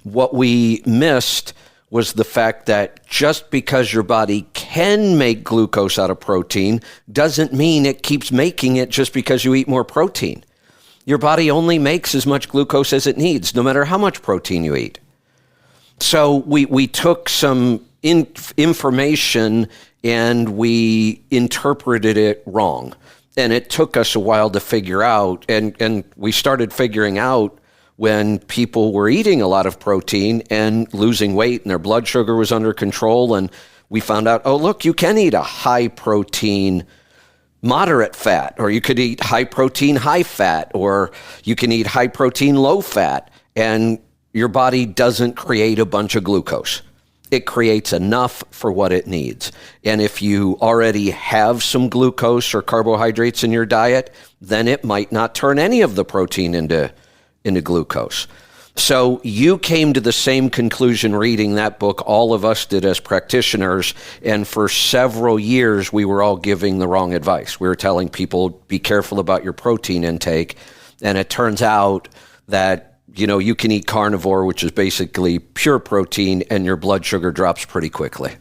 What we missed was the fact that just because your body can make glucose out of protein doesn't mean it keeps making it just because you eat more protein. Your body only makes as much glucose as it needs, no matter how much protein you eat. So we took some information and we interpreted it wrong. And it took us a while to figure out, and we started figuring out when people were eating a lot of protein and losing weight and their blood sugar was under control. And we found out, oh, look, you can eat a high protein, moderate fat, or you could eat high protein, high fat, or you can eat high protein, low fat. And your body doesn't create a bunch of glucose. It creates enough for what it needs. And if you already have some glucose or carbohydrates in your diet, then it might not turn any of the protein into glucose. So you came to the same conclusion reading that book all of us did as practitioners, and for several years we were all giving the wrong advice. We were telling people, be careful about your protein intake, and it turns out that you can eat carnivore, which is basically pure protein, and your blood sugar drops pretty quickly.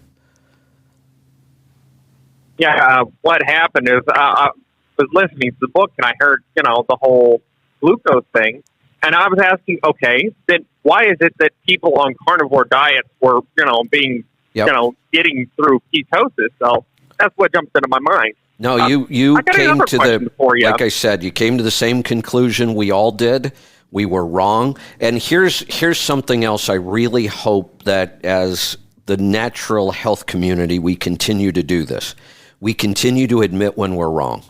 Yeah, what happened is I was listening to the book and I heard, the whole glucose thing. And I was asking, okay, then why is it that people on carnivore diets were, being, getting through ketosis? So that's what jumped into my mind. No, you came to like I said, you came to the same conclusion we all did. We were wrong. And here's something else I really hope that as the natural health community, we continue to do this. We continue to admit when we're wrong.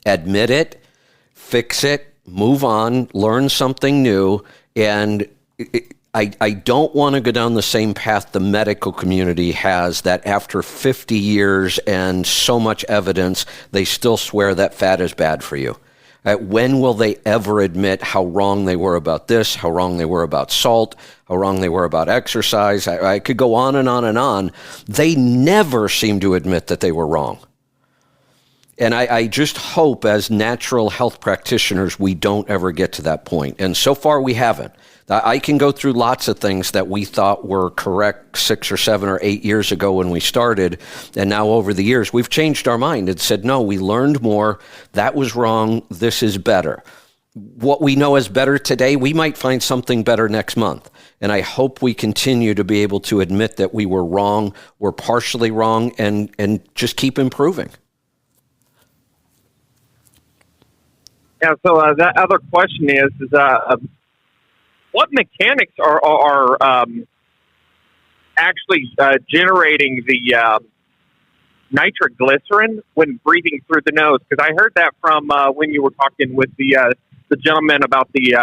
Admit it, fix it, move on, learn something new. And I don't want to go down the same path the medical community has, that after 50 years and so much evidence, they still swear that fat is bad for you. When will they ever admit how wrong they were about this, how wrong they were about salt, how wrong they were about exercise? I could go on and on and on. They never seem to admit that they were wrong. And I just hope as natural health practitioners, we don't ever get to that point. And so far we haven't. I can go through lots of things that we thought were correct 6 or 7 or 8 years ago when we started. And now over the years, we've changed our mind and said, no, we learned more. That was wrong. This is better. What we know as better today, we might find something better next month. And I hope we continue to be able to admit that we were wrong, we're partially wrong, and just keep improving. Yeah, so that other question is what mechanics are actually generating the nitroglycerin when breathing through the nose? Because I heard that from when you were talking with the gentleman about the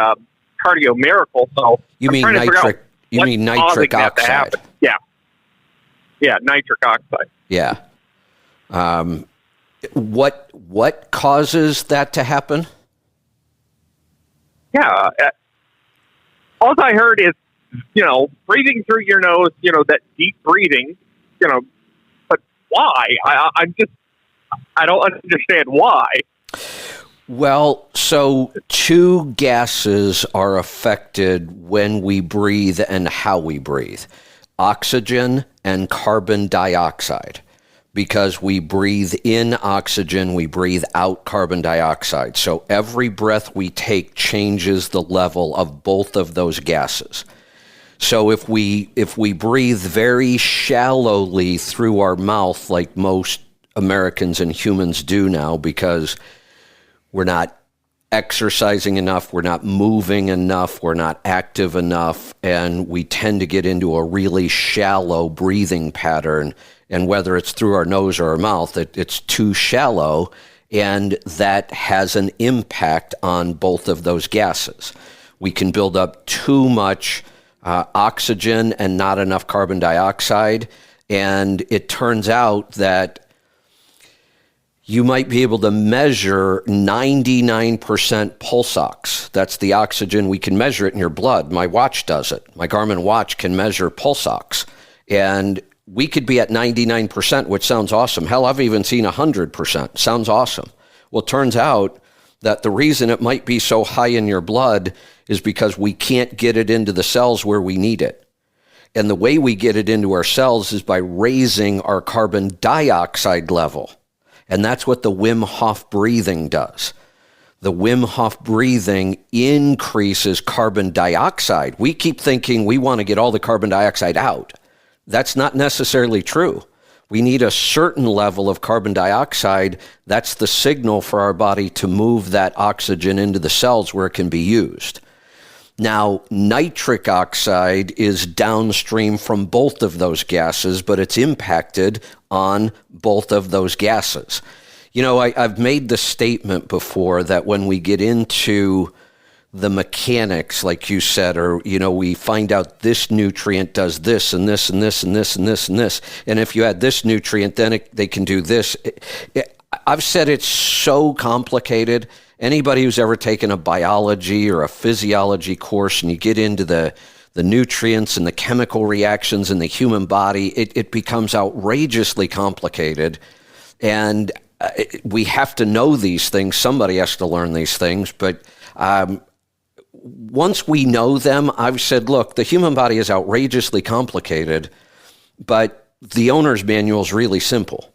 Cardio Miracle. So you mean nitric? You mean nitric oxide? Yeah, nitric oxide. Yeah. What causes that to happen? Yeah. All I heard is, breathing through your nose, that deep breathing, but why? I don't understand why. Well, so two gases are affected when we breathe and how we breathe: oxygen and carbon dioxide. Because we breathe in oxygen, we breathe out carbon dioxide. So every breath we take changes the level of both of those gases. So if we breathe very shallowly through our mouth, like most Americans and humans do now, because we're not exercising enough, we're not moving enough, we're not active enough, and we tend to get into a really shallow breathing pattern. And whether it's through our nose or our mouth, it's too shallow, and that has an impact on both of those gases. We can build up too much oxygen and not enough carbon dioxide, and it turns out that you might be able to measure 99% pulse ox. That's the oxygen. We can measure it in your blood. My watch does it. My Garmin watch can measure pulse ox. And we could be at 99%, which sounds awesome. Hell, I've even seen 100%. Sounds awesome. Well, it turns out that the reason it might be so high in your blood is because we can't get it into the cells where we need it. And the way we get it into our cells is by raising our carbon dioxide level. And that's what the Wim Hof breathing does. The Wim Hof breathing increases carbon dioxide. We keep thinking we want to get all the carbon dioxide out. That's not necessarily true. We need a certain level of carbon dioxide. That's the signal for our body to move that oxygen into the cells where it can be used. Now, nitric oxide is downstream from both of those gases, but it's impacted on both of those gases. You know, I've made the statement before that when we get into the mechanics, like you said, or, you know, we find out this nutrient does this and this and this and this and this and this. And if you add this nutrient, then they can do this. I've said it's so complicated. Anybody who's ever taken a biology or a physiology course and you get into the nutrients and the chemical reactions in the human body, it becomes outrageously complicated. And we have to know these things. Somebody has to learn these things. But once we know them, I've said, look, the human body is outrageously complicated, but the owner's manual is really simple.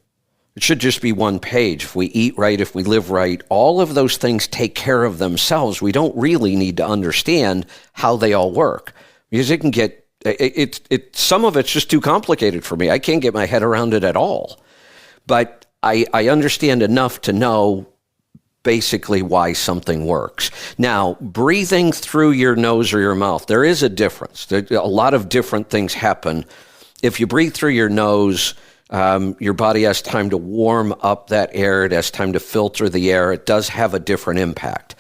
It should just be one page. If we eat right, if we live right, all of those things take care of themselves. We don't really need to understand how they all work, because it can get, some of it's just too complicated for me. I can't get my head around it at all. But I understand enough to know basically why something works. Now, breathing through your nose or your mouth, there is a difference. A lot of different things happen. If you breathe through your nose, your body has time to warm up that air. It has time to filter the air. It does have a different impact.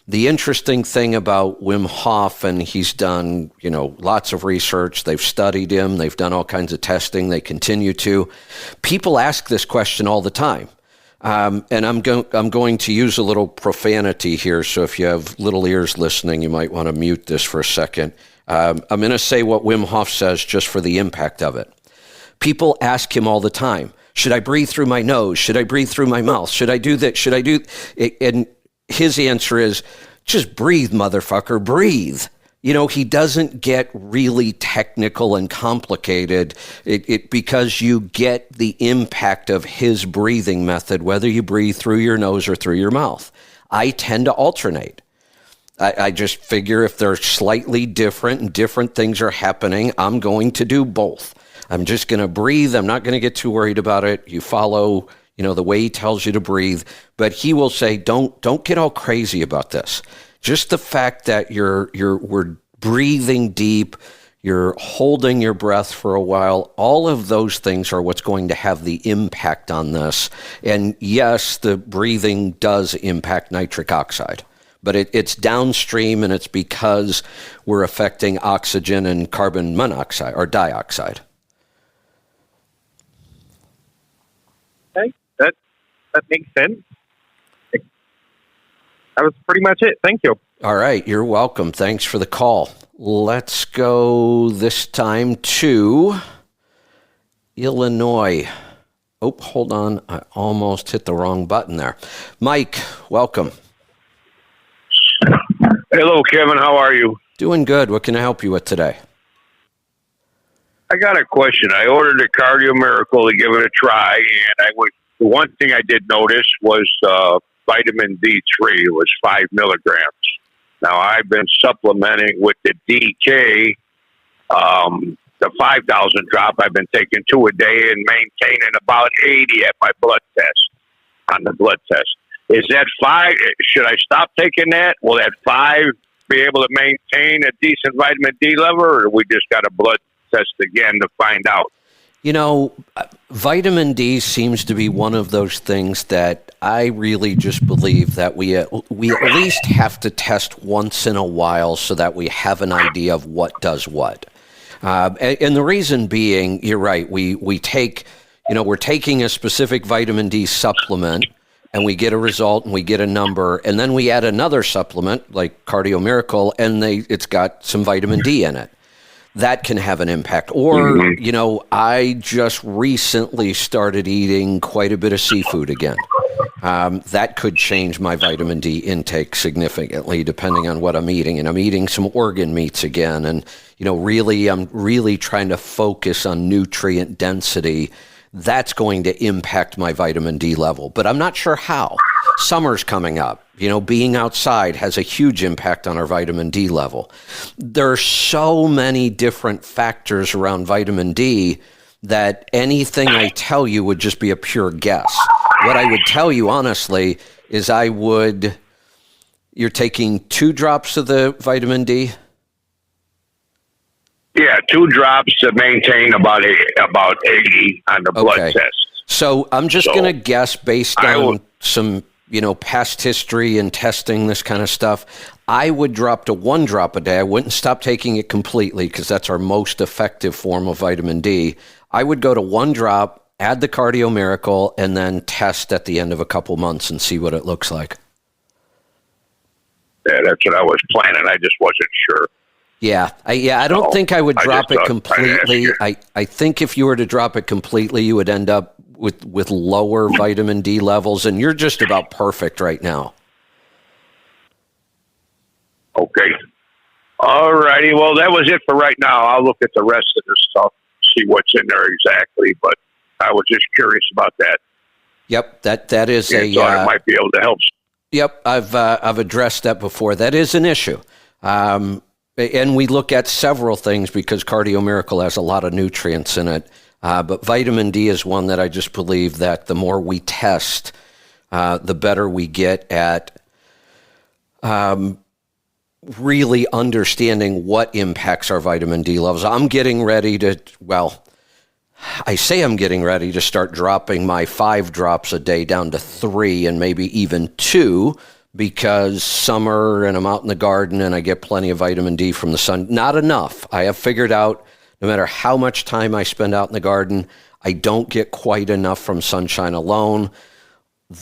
The interesting thing about Wim Hof, and he's done, lots of research. They've studied him. They've done all kinds of testing. They continue to. People ask this question all the time. And I'm going to use a little profanity here. So if you have little ears listening, you might want to mute this for a second. I'm going to say what Wim Hof says just for the impact of it. People ask him all the time, should I breathe through my nose? Should I breathe through my mouth? Should I do that? Should I do? And his answer is, just breathe, motherfucker, breathe. He doesn't get really technical and complicated because you get the impact of his breathing method, whether you breathe through your nose or through your mouth. I tend to alternate. I just figure if they're slightly different and different things are happening, I'm going to do both. I'm just going to breathe. I'm not going to get too worried about it. You follow, the way he tells you to breathe. But he will say, don't get all crazy about this. Just the fact that we're breathing deep, you're holding your breath for a while, all of those things are what's going to have the impact on this. And yes, the breathing does impact nitric oxide, but it's downstream, and it's because we're affecting oxygen and carbon monoxide or dioxide. Okay, that makes sense. That was pretty much it. Thank you. All right, you're welcome. Thanks for the call. Let's go this time to Illinois. Oh, hold on. I almost hit the wrong button there. Mike, welcome. Hello, Kevin. How are you? Doing good. What can I help you with today? I got a question. I ordered a Cardio Miracle to give it a try, and the one thing I did notice was vitamin D3 was 5 milligrams. Now, I've been supplementing with the DK, the 5,000 drop. I've been taking 2 a day and maintaining about 80 at my blood test, on the blood test. Is that 5? Should I stop taking that? Will that 5 be able to maintain a decent vitamin D level, or we just got a blood test again to find out? Vitamin D seems to be one of those things that I really just believe that we at least have to test once in a while so that we have an idea of what does what. And the reason being, you're right, we take, we're taking a specific vitamin D supplement, and we get a result and we get a number, and then we add another supplement like Cardio Miracle, and it's got some vitamin D in it. That can have an impact. Or, I just recently started eating quite a bit of seafood again. That could change my vitamin D intake significantly depending on what I'm eating. And I'm eating some organ meats again. And, I'm really trying to focus on nutrient density. That's going to impact my vitamin D level. But I'm not sure how. Summer's coming up. Being outside has a huge impact on our vitamin D level. There are so many different factors around vitamin D that anything I tell you would just be a pure guess. What I would tell you, honestly, is you're taking 2 drops of the vitamin D? Yeah, 2 drops to maintain about 80 on the blood test. So I'm just going to guess based on some past history and testing this kind of stuff. I would drop to 1 drop a day. I wouldn't stop taking it completely because that's our most effective form of vitamin D. I would go to 1 drop, add the Cardio Miracle, and then test at the end of a couple months and see what it looks like. Yeah, that's what I was planning. I just wasn't sure. Yeah, I don't think I would drop it completely. I think if you were to drop it completely, you would end up with lower vitamin D levels, and you're just about perfect right now. Okay. All righty. Well, that was it for right now. I'll look at the rest of the stuff, see what's in there exactly, but I was just curious about that. Yep, that is I thought it might be able to help. Yep, I've addressed that before. That is an issue. And we look at several things because Cardio Miracle has a lot of nutrients in it. But vitamin D is one that I just believe that the more we test, the better we get at really understanding what impacts our vitamin D levels. I'm getting ready to start dropping my 5 drops a day down to 3 and maybe even 2 because summer and I'm out in the garden and I get plenty of vitamin D from the sun. Not enough. I have figured out no matter how much time I spend out in the garden, I don't get quite enough from sunshine alone.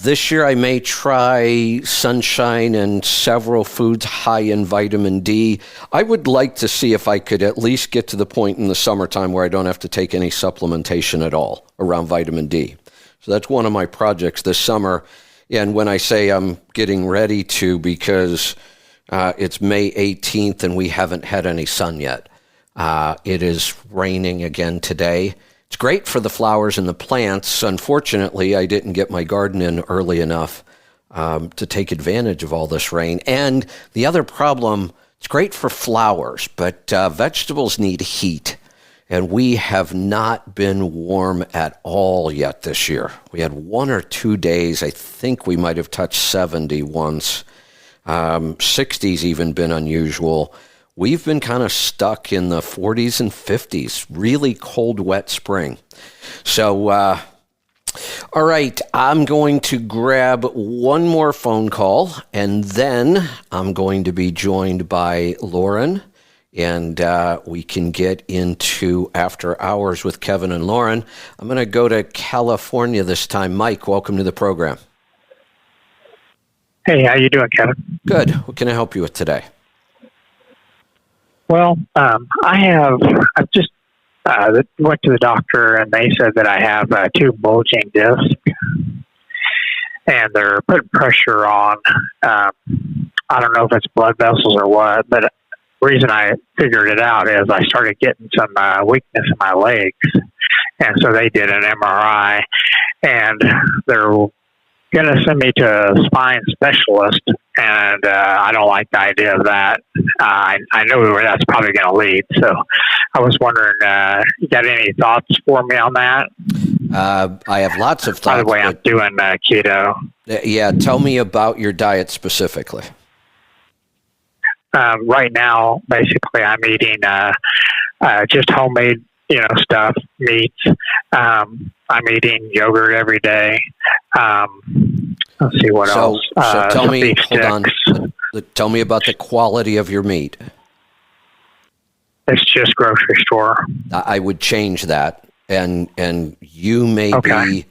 This year I may try sunshine and several foods high in vitamin D. I would like to see if I could at least get to the point in the summertime where I don't have to take any supplementation at all around vitamin D. So that's one of my projects this summer. And when I say I'm getting ready to, because it's May 18th and we haven't had any sun yet. It is raining again today. It's great for the flowers and the plants. Unfortunately, I didn't get my garden in early enough to take advantage of all this rain. And the other problem, it's great for flowers, but vegetables need heat. And we have not been warm at all yet this year. We had 1 or 2 days. I think we might have touched 70 once. 60's even been unusual. We've been kind of stuck in the 40s and 50s, really cold, wet spring. So, all right, I'm going to grab one more phone call, and then I'm going to be joined by Lauren, and we can get into After Hours with Kevin and Lauren. I'm going to go to California this time. Mike, welcome to the program. Hey, how you doing, Kevin? Good. What can I help you with today? Well, I just went to the doctor and they said that I have 2 bulging discs and they're putting pressure on, I don't know if it's blood vessels or what, but the reason I figured it out is I started getting some weakness in my legs. And so they did an MRI and they're going to send me to a spine specialist, and I don't like the idea of that. I know where that's probably going to lead, so I was wondering, you got any thoughts for me on that? I have lots of thoughts. By the way, I'm doing keto. Yeah, tell me about your diet specifically. Right now, basically, I'm eating just homemade, stuff, meats. I'm eating yogurt every day. Let's see what else. So tell me, hold on. Sticks. Tell me about the quality of your meat. It's just grocery store. I would change that, and you may be.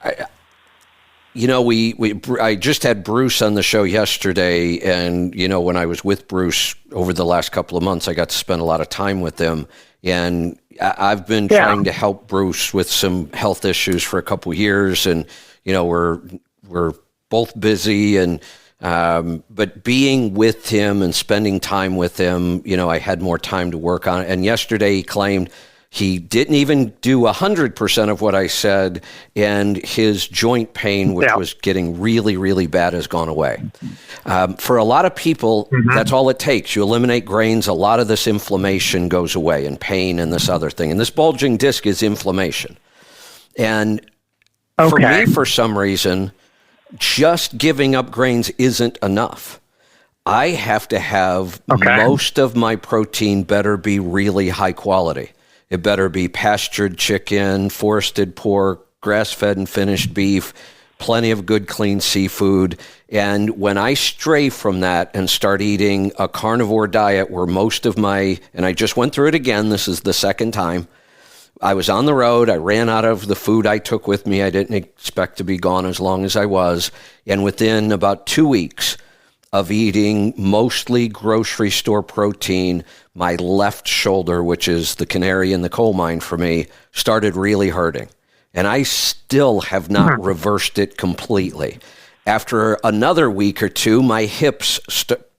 I just had Bruce on the show yesterday, and when I was with Bruce over the last couple of months, I got to spend a lot of time with him, and I've been trying to help Bruce with some health issues for a couple of years, and we're both busy, and but being with him and spending time with him, I had more time to work on it. And yesterday he claimed he didn't even do 100% of what I said, and his joint pain, which was getting really, really bad, has gone away. For a lot of people, that's all it takes. You eliminate grains, a lot of this inflammation goes away, and pain and this other thing. And this bulging disc is inflammation. And for me, for some reason, just giving up grains isn't enough. I have to have most of my protein better be really high quality. It better be pastured chicken, forested pork, grass-fed and finished beef, plenty of good, clean seafood. And when I stray from that and start eating a carnivore diet where most of and I just went through it again, this is the second time, I was on the road, I ran out of the food I took with me. I didn't expect to be gone as long as I was. And within about 2 weeks of eating mostly grocery store protein, my left shoulder, which is the canary in the coal mine for me, started really hurting. And I still have not reversed it completely. After another week or two, my hips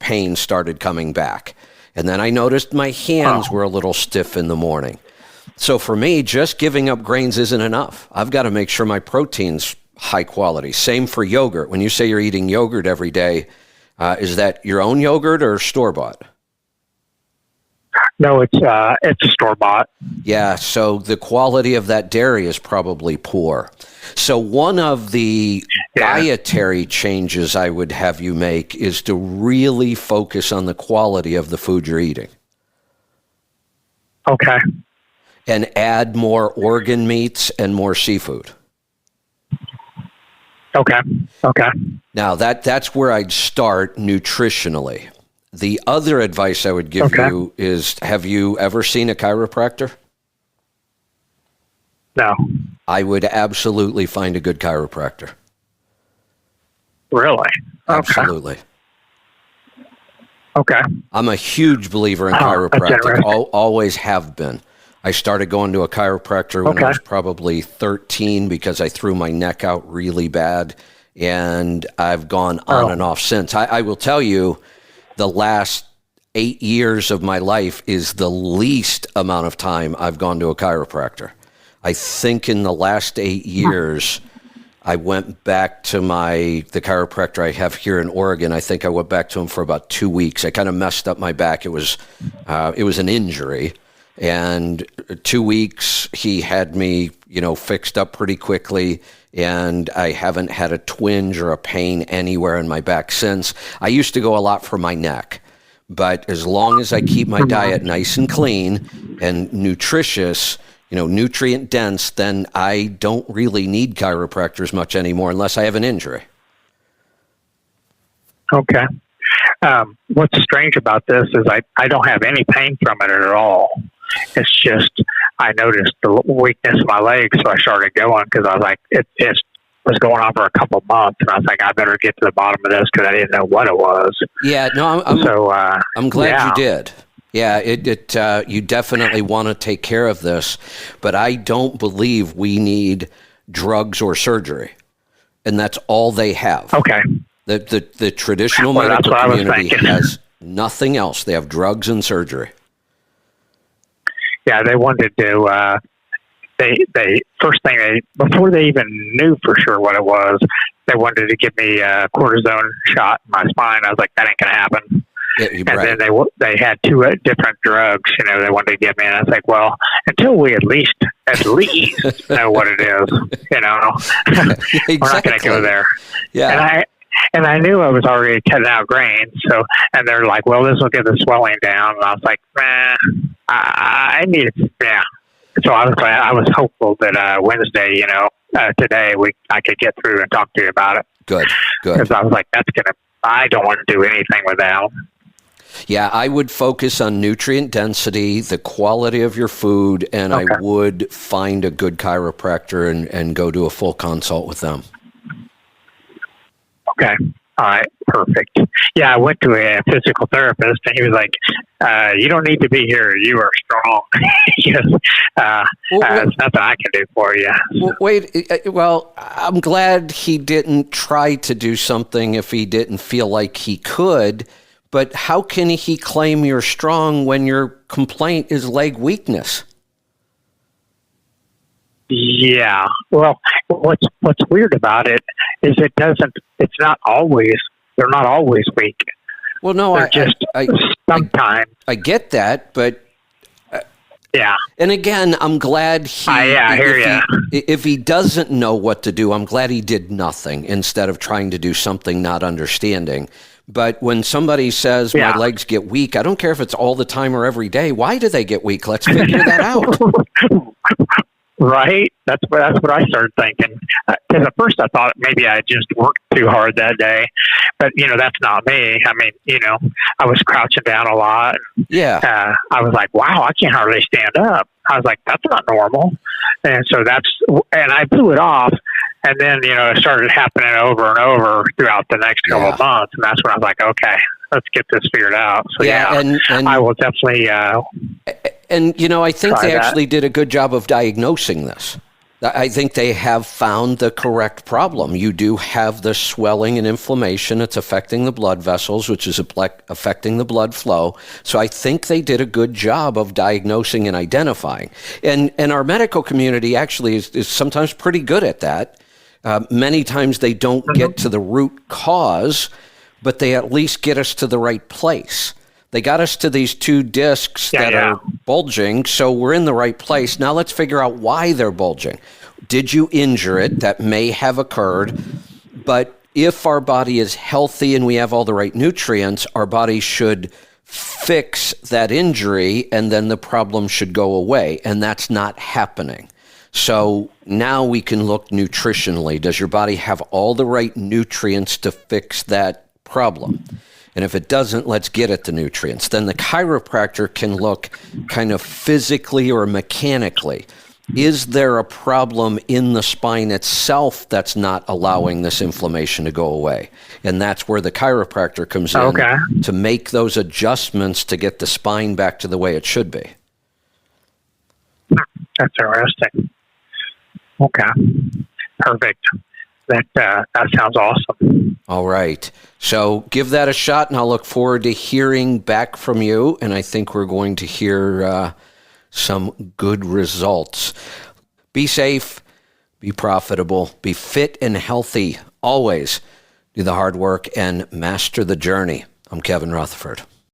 pain started coming back. And then I noticed my hands were a little stiff in the morning. So for me, just giving up grains isn't enough. I've got to make sure my protein's high quality. Same for yogurt. When you say you're eating yogurt every day, is that your own yogurt or store-bought? No, it's store-bought. Yeah, so the quality of that dairy is probably poor. So one of the dietary changes I would have you make is to really focus on the quality of the food you're eating. Okay. And add more organ meats and more seafood. Okay. Now, that's where I'd start nutritionally. The other advice I would give you is, have you ever seen a chiropractor? No. I would absolutely find a good chiropractor. Really? Absolutely. Okay. I'm a huge believer in That's chiropractic. interesting. Always have been. I started going to a chiropractor when I was probably 13 because I threw my neck out really bad, and I've gone on and off since. I will tell you, the last 8 years of my life is the least amount of time I've gone to a chiropractor. I think in the last 8 years, I went back to the chiropractor I have here in Oregon. I think I went back to him for about 2 weeks. I kind of messed up my back. It was an injury. And 2 weeks, he had me, fixed up pretty quickly, and I haven't had a twinge or a pain anywhere in my back since. I used to go a lot for my neck, but as long as I keep my diet nice and clean and nutritious, nutrient dense, then I don't really need chiropractors much anymore unless I have an injury. Okay. What's strange about this is I don't have any pain from it at all. It's just I noticed the weakness in my legs, so I started going because I was like, it was going on for a couple months, and I was like, I better get to the bottom of this because I didn't know what it was. Yeah, no, I'm glad you did. Yeah, you definitely want to take care of this, but I don't believe we need drugs or surgery, and that's all they have. Okay. The traditional medical community has nothing else. They have drugs and surgery. Yeah, they wanted to. They first thing before they even knew for sure what it was, they wanted to give me a cortisone shot in my spine. I was like, that ain't gonna happen. Yeah, and then they had two different drugs. They wanted to give me, and I was like, well, until we at least know what it is, Exactly. We're not gonna go there. Yeah. And I knew I was already cutting out grains, and they're like, well, this will get the swelling down. And I was like, I need, yeah. So I was hopeful that Wednesday, today I could get through and talk to you about it. Good. Because I was like, I don't want to do anything with that. Yeah, I would focus on nutrient density, the quality of your food, and I would find a good chiropractor and go to a full consult with them. Okay. All right. Perfect. Yeah, I went to a physical therapist, and he was like, you don't need to be here. You are strong. There's nothing I can do for you. Well, I'm glad he didn't try to do something if he didn't feel like he could, but how can he claim you're strong when your complaint is leg weakness? Yeah. Well, what's weird about it is it's not always, they're not always weak. Well, no, sometimes. I get that, but yeah. And again, I'm glad if he doesn't know what to do, I'm glad he did nothing instead of trying to do something not understanding. But when somebody says my legs get weak, I don't care if it's all the time or every day. Why do they get weak? Let's figure that out. Right? That's what I started thinking. Because at first I thought maybe I just worked too hard that day. But, that's not me. I mean, I was crouching down a lot. Yeah. I was like, wow, I can't hardly stand up. I was like, that's not normal. And so and I blew it off. And then, it started happening over and over throughout the next couple of months. And that's when I was like, okay, let's get this figured out. So, and I will definitely... I think they actually did a good job of diagnosing this. I think they have found the correct problem. You do have the swelling and inflammation. It's affecting the blood vessels, which is affecting the blood flow. So I think they did a good job of diagnosing and identifying. And our medical community actually is sometimes pretty good at that. Many times they don't get to the root cause, but they at least get us to the right place. They got us to these two discs that are bulging, so we're in the right place. Now let's figure out why they're bulging. Did you injure it? That may have occurred, but if our body is healthy and we have all the right nutrients, our body should fix that injury and then the problem should go away, and that's not happening. So now we can look nutritionally. Does your body have all the right nutrients to fix that problem? And if it doesn't, let's get at the nutrients. Then the chiropractor can look kind of physically or mechanically. Is there a problem in the spine itself that's not allowing this inflammation to go away? And that's where the chiropractor comes in to make those adjustments to get the spine back to the way it should be. That's interesting. Okay. Perfect. That sounds awesome. All right. So give that a shot, and I'll look forward to hearing back from you. And I think we're going to hear some good results. Be safe, be profitable, be fit and healthy. Always do the hard work and master the journey. I'm Kevin Rutherford.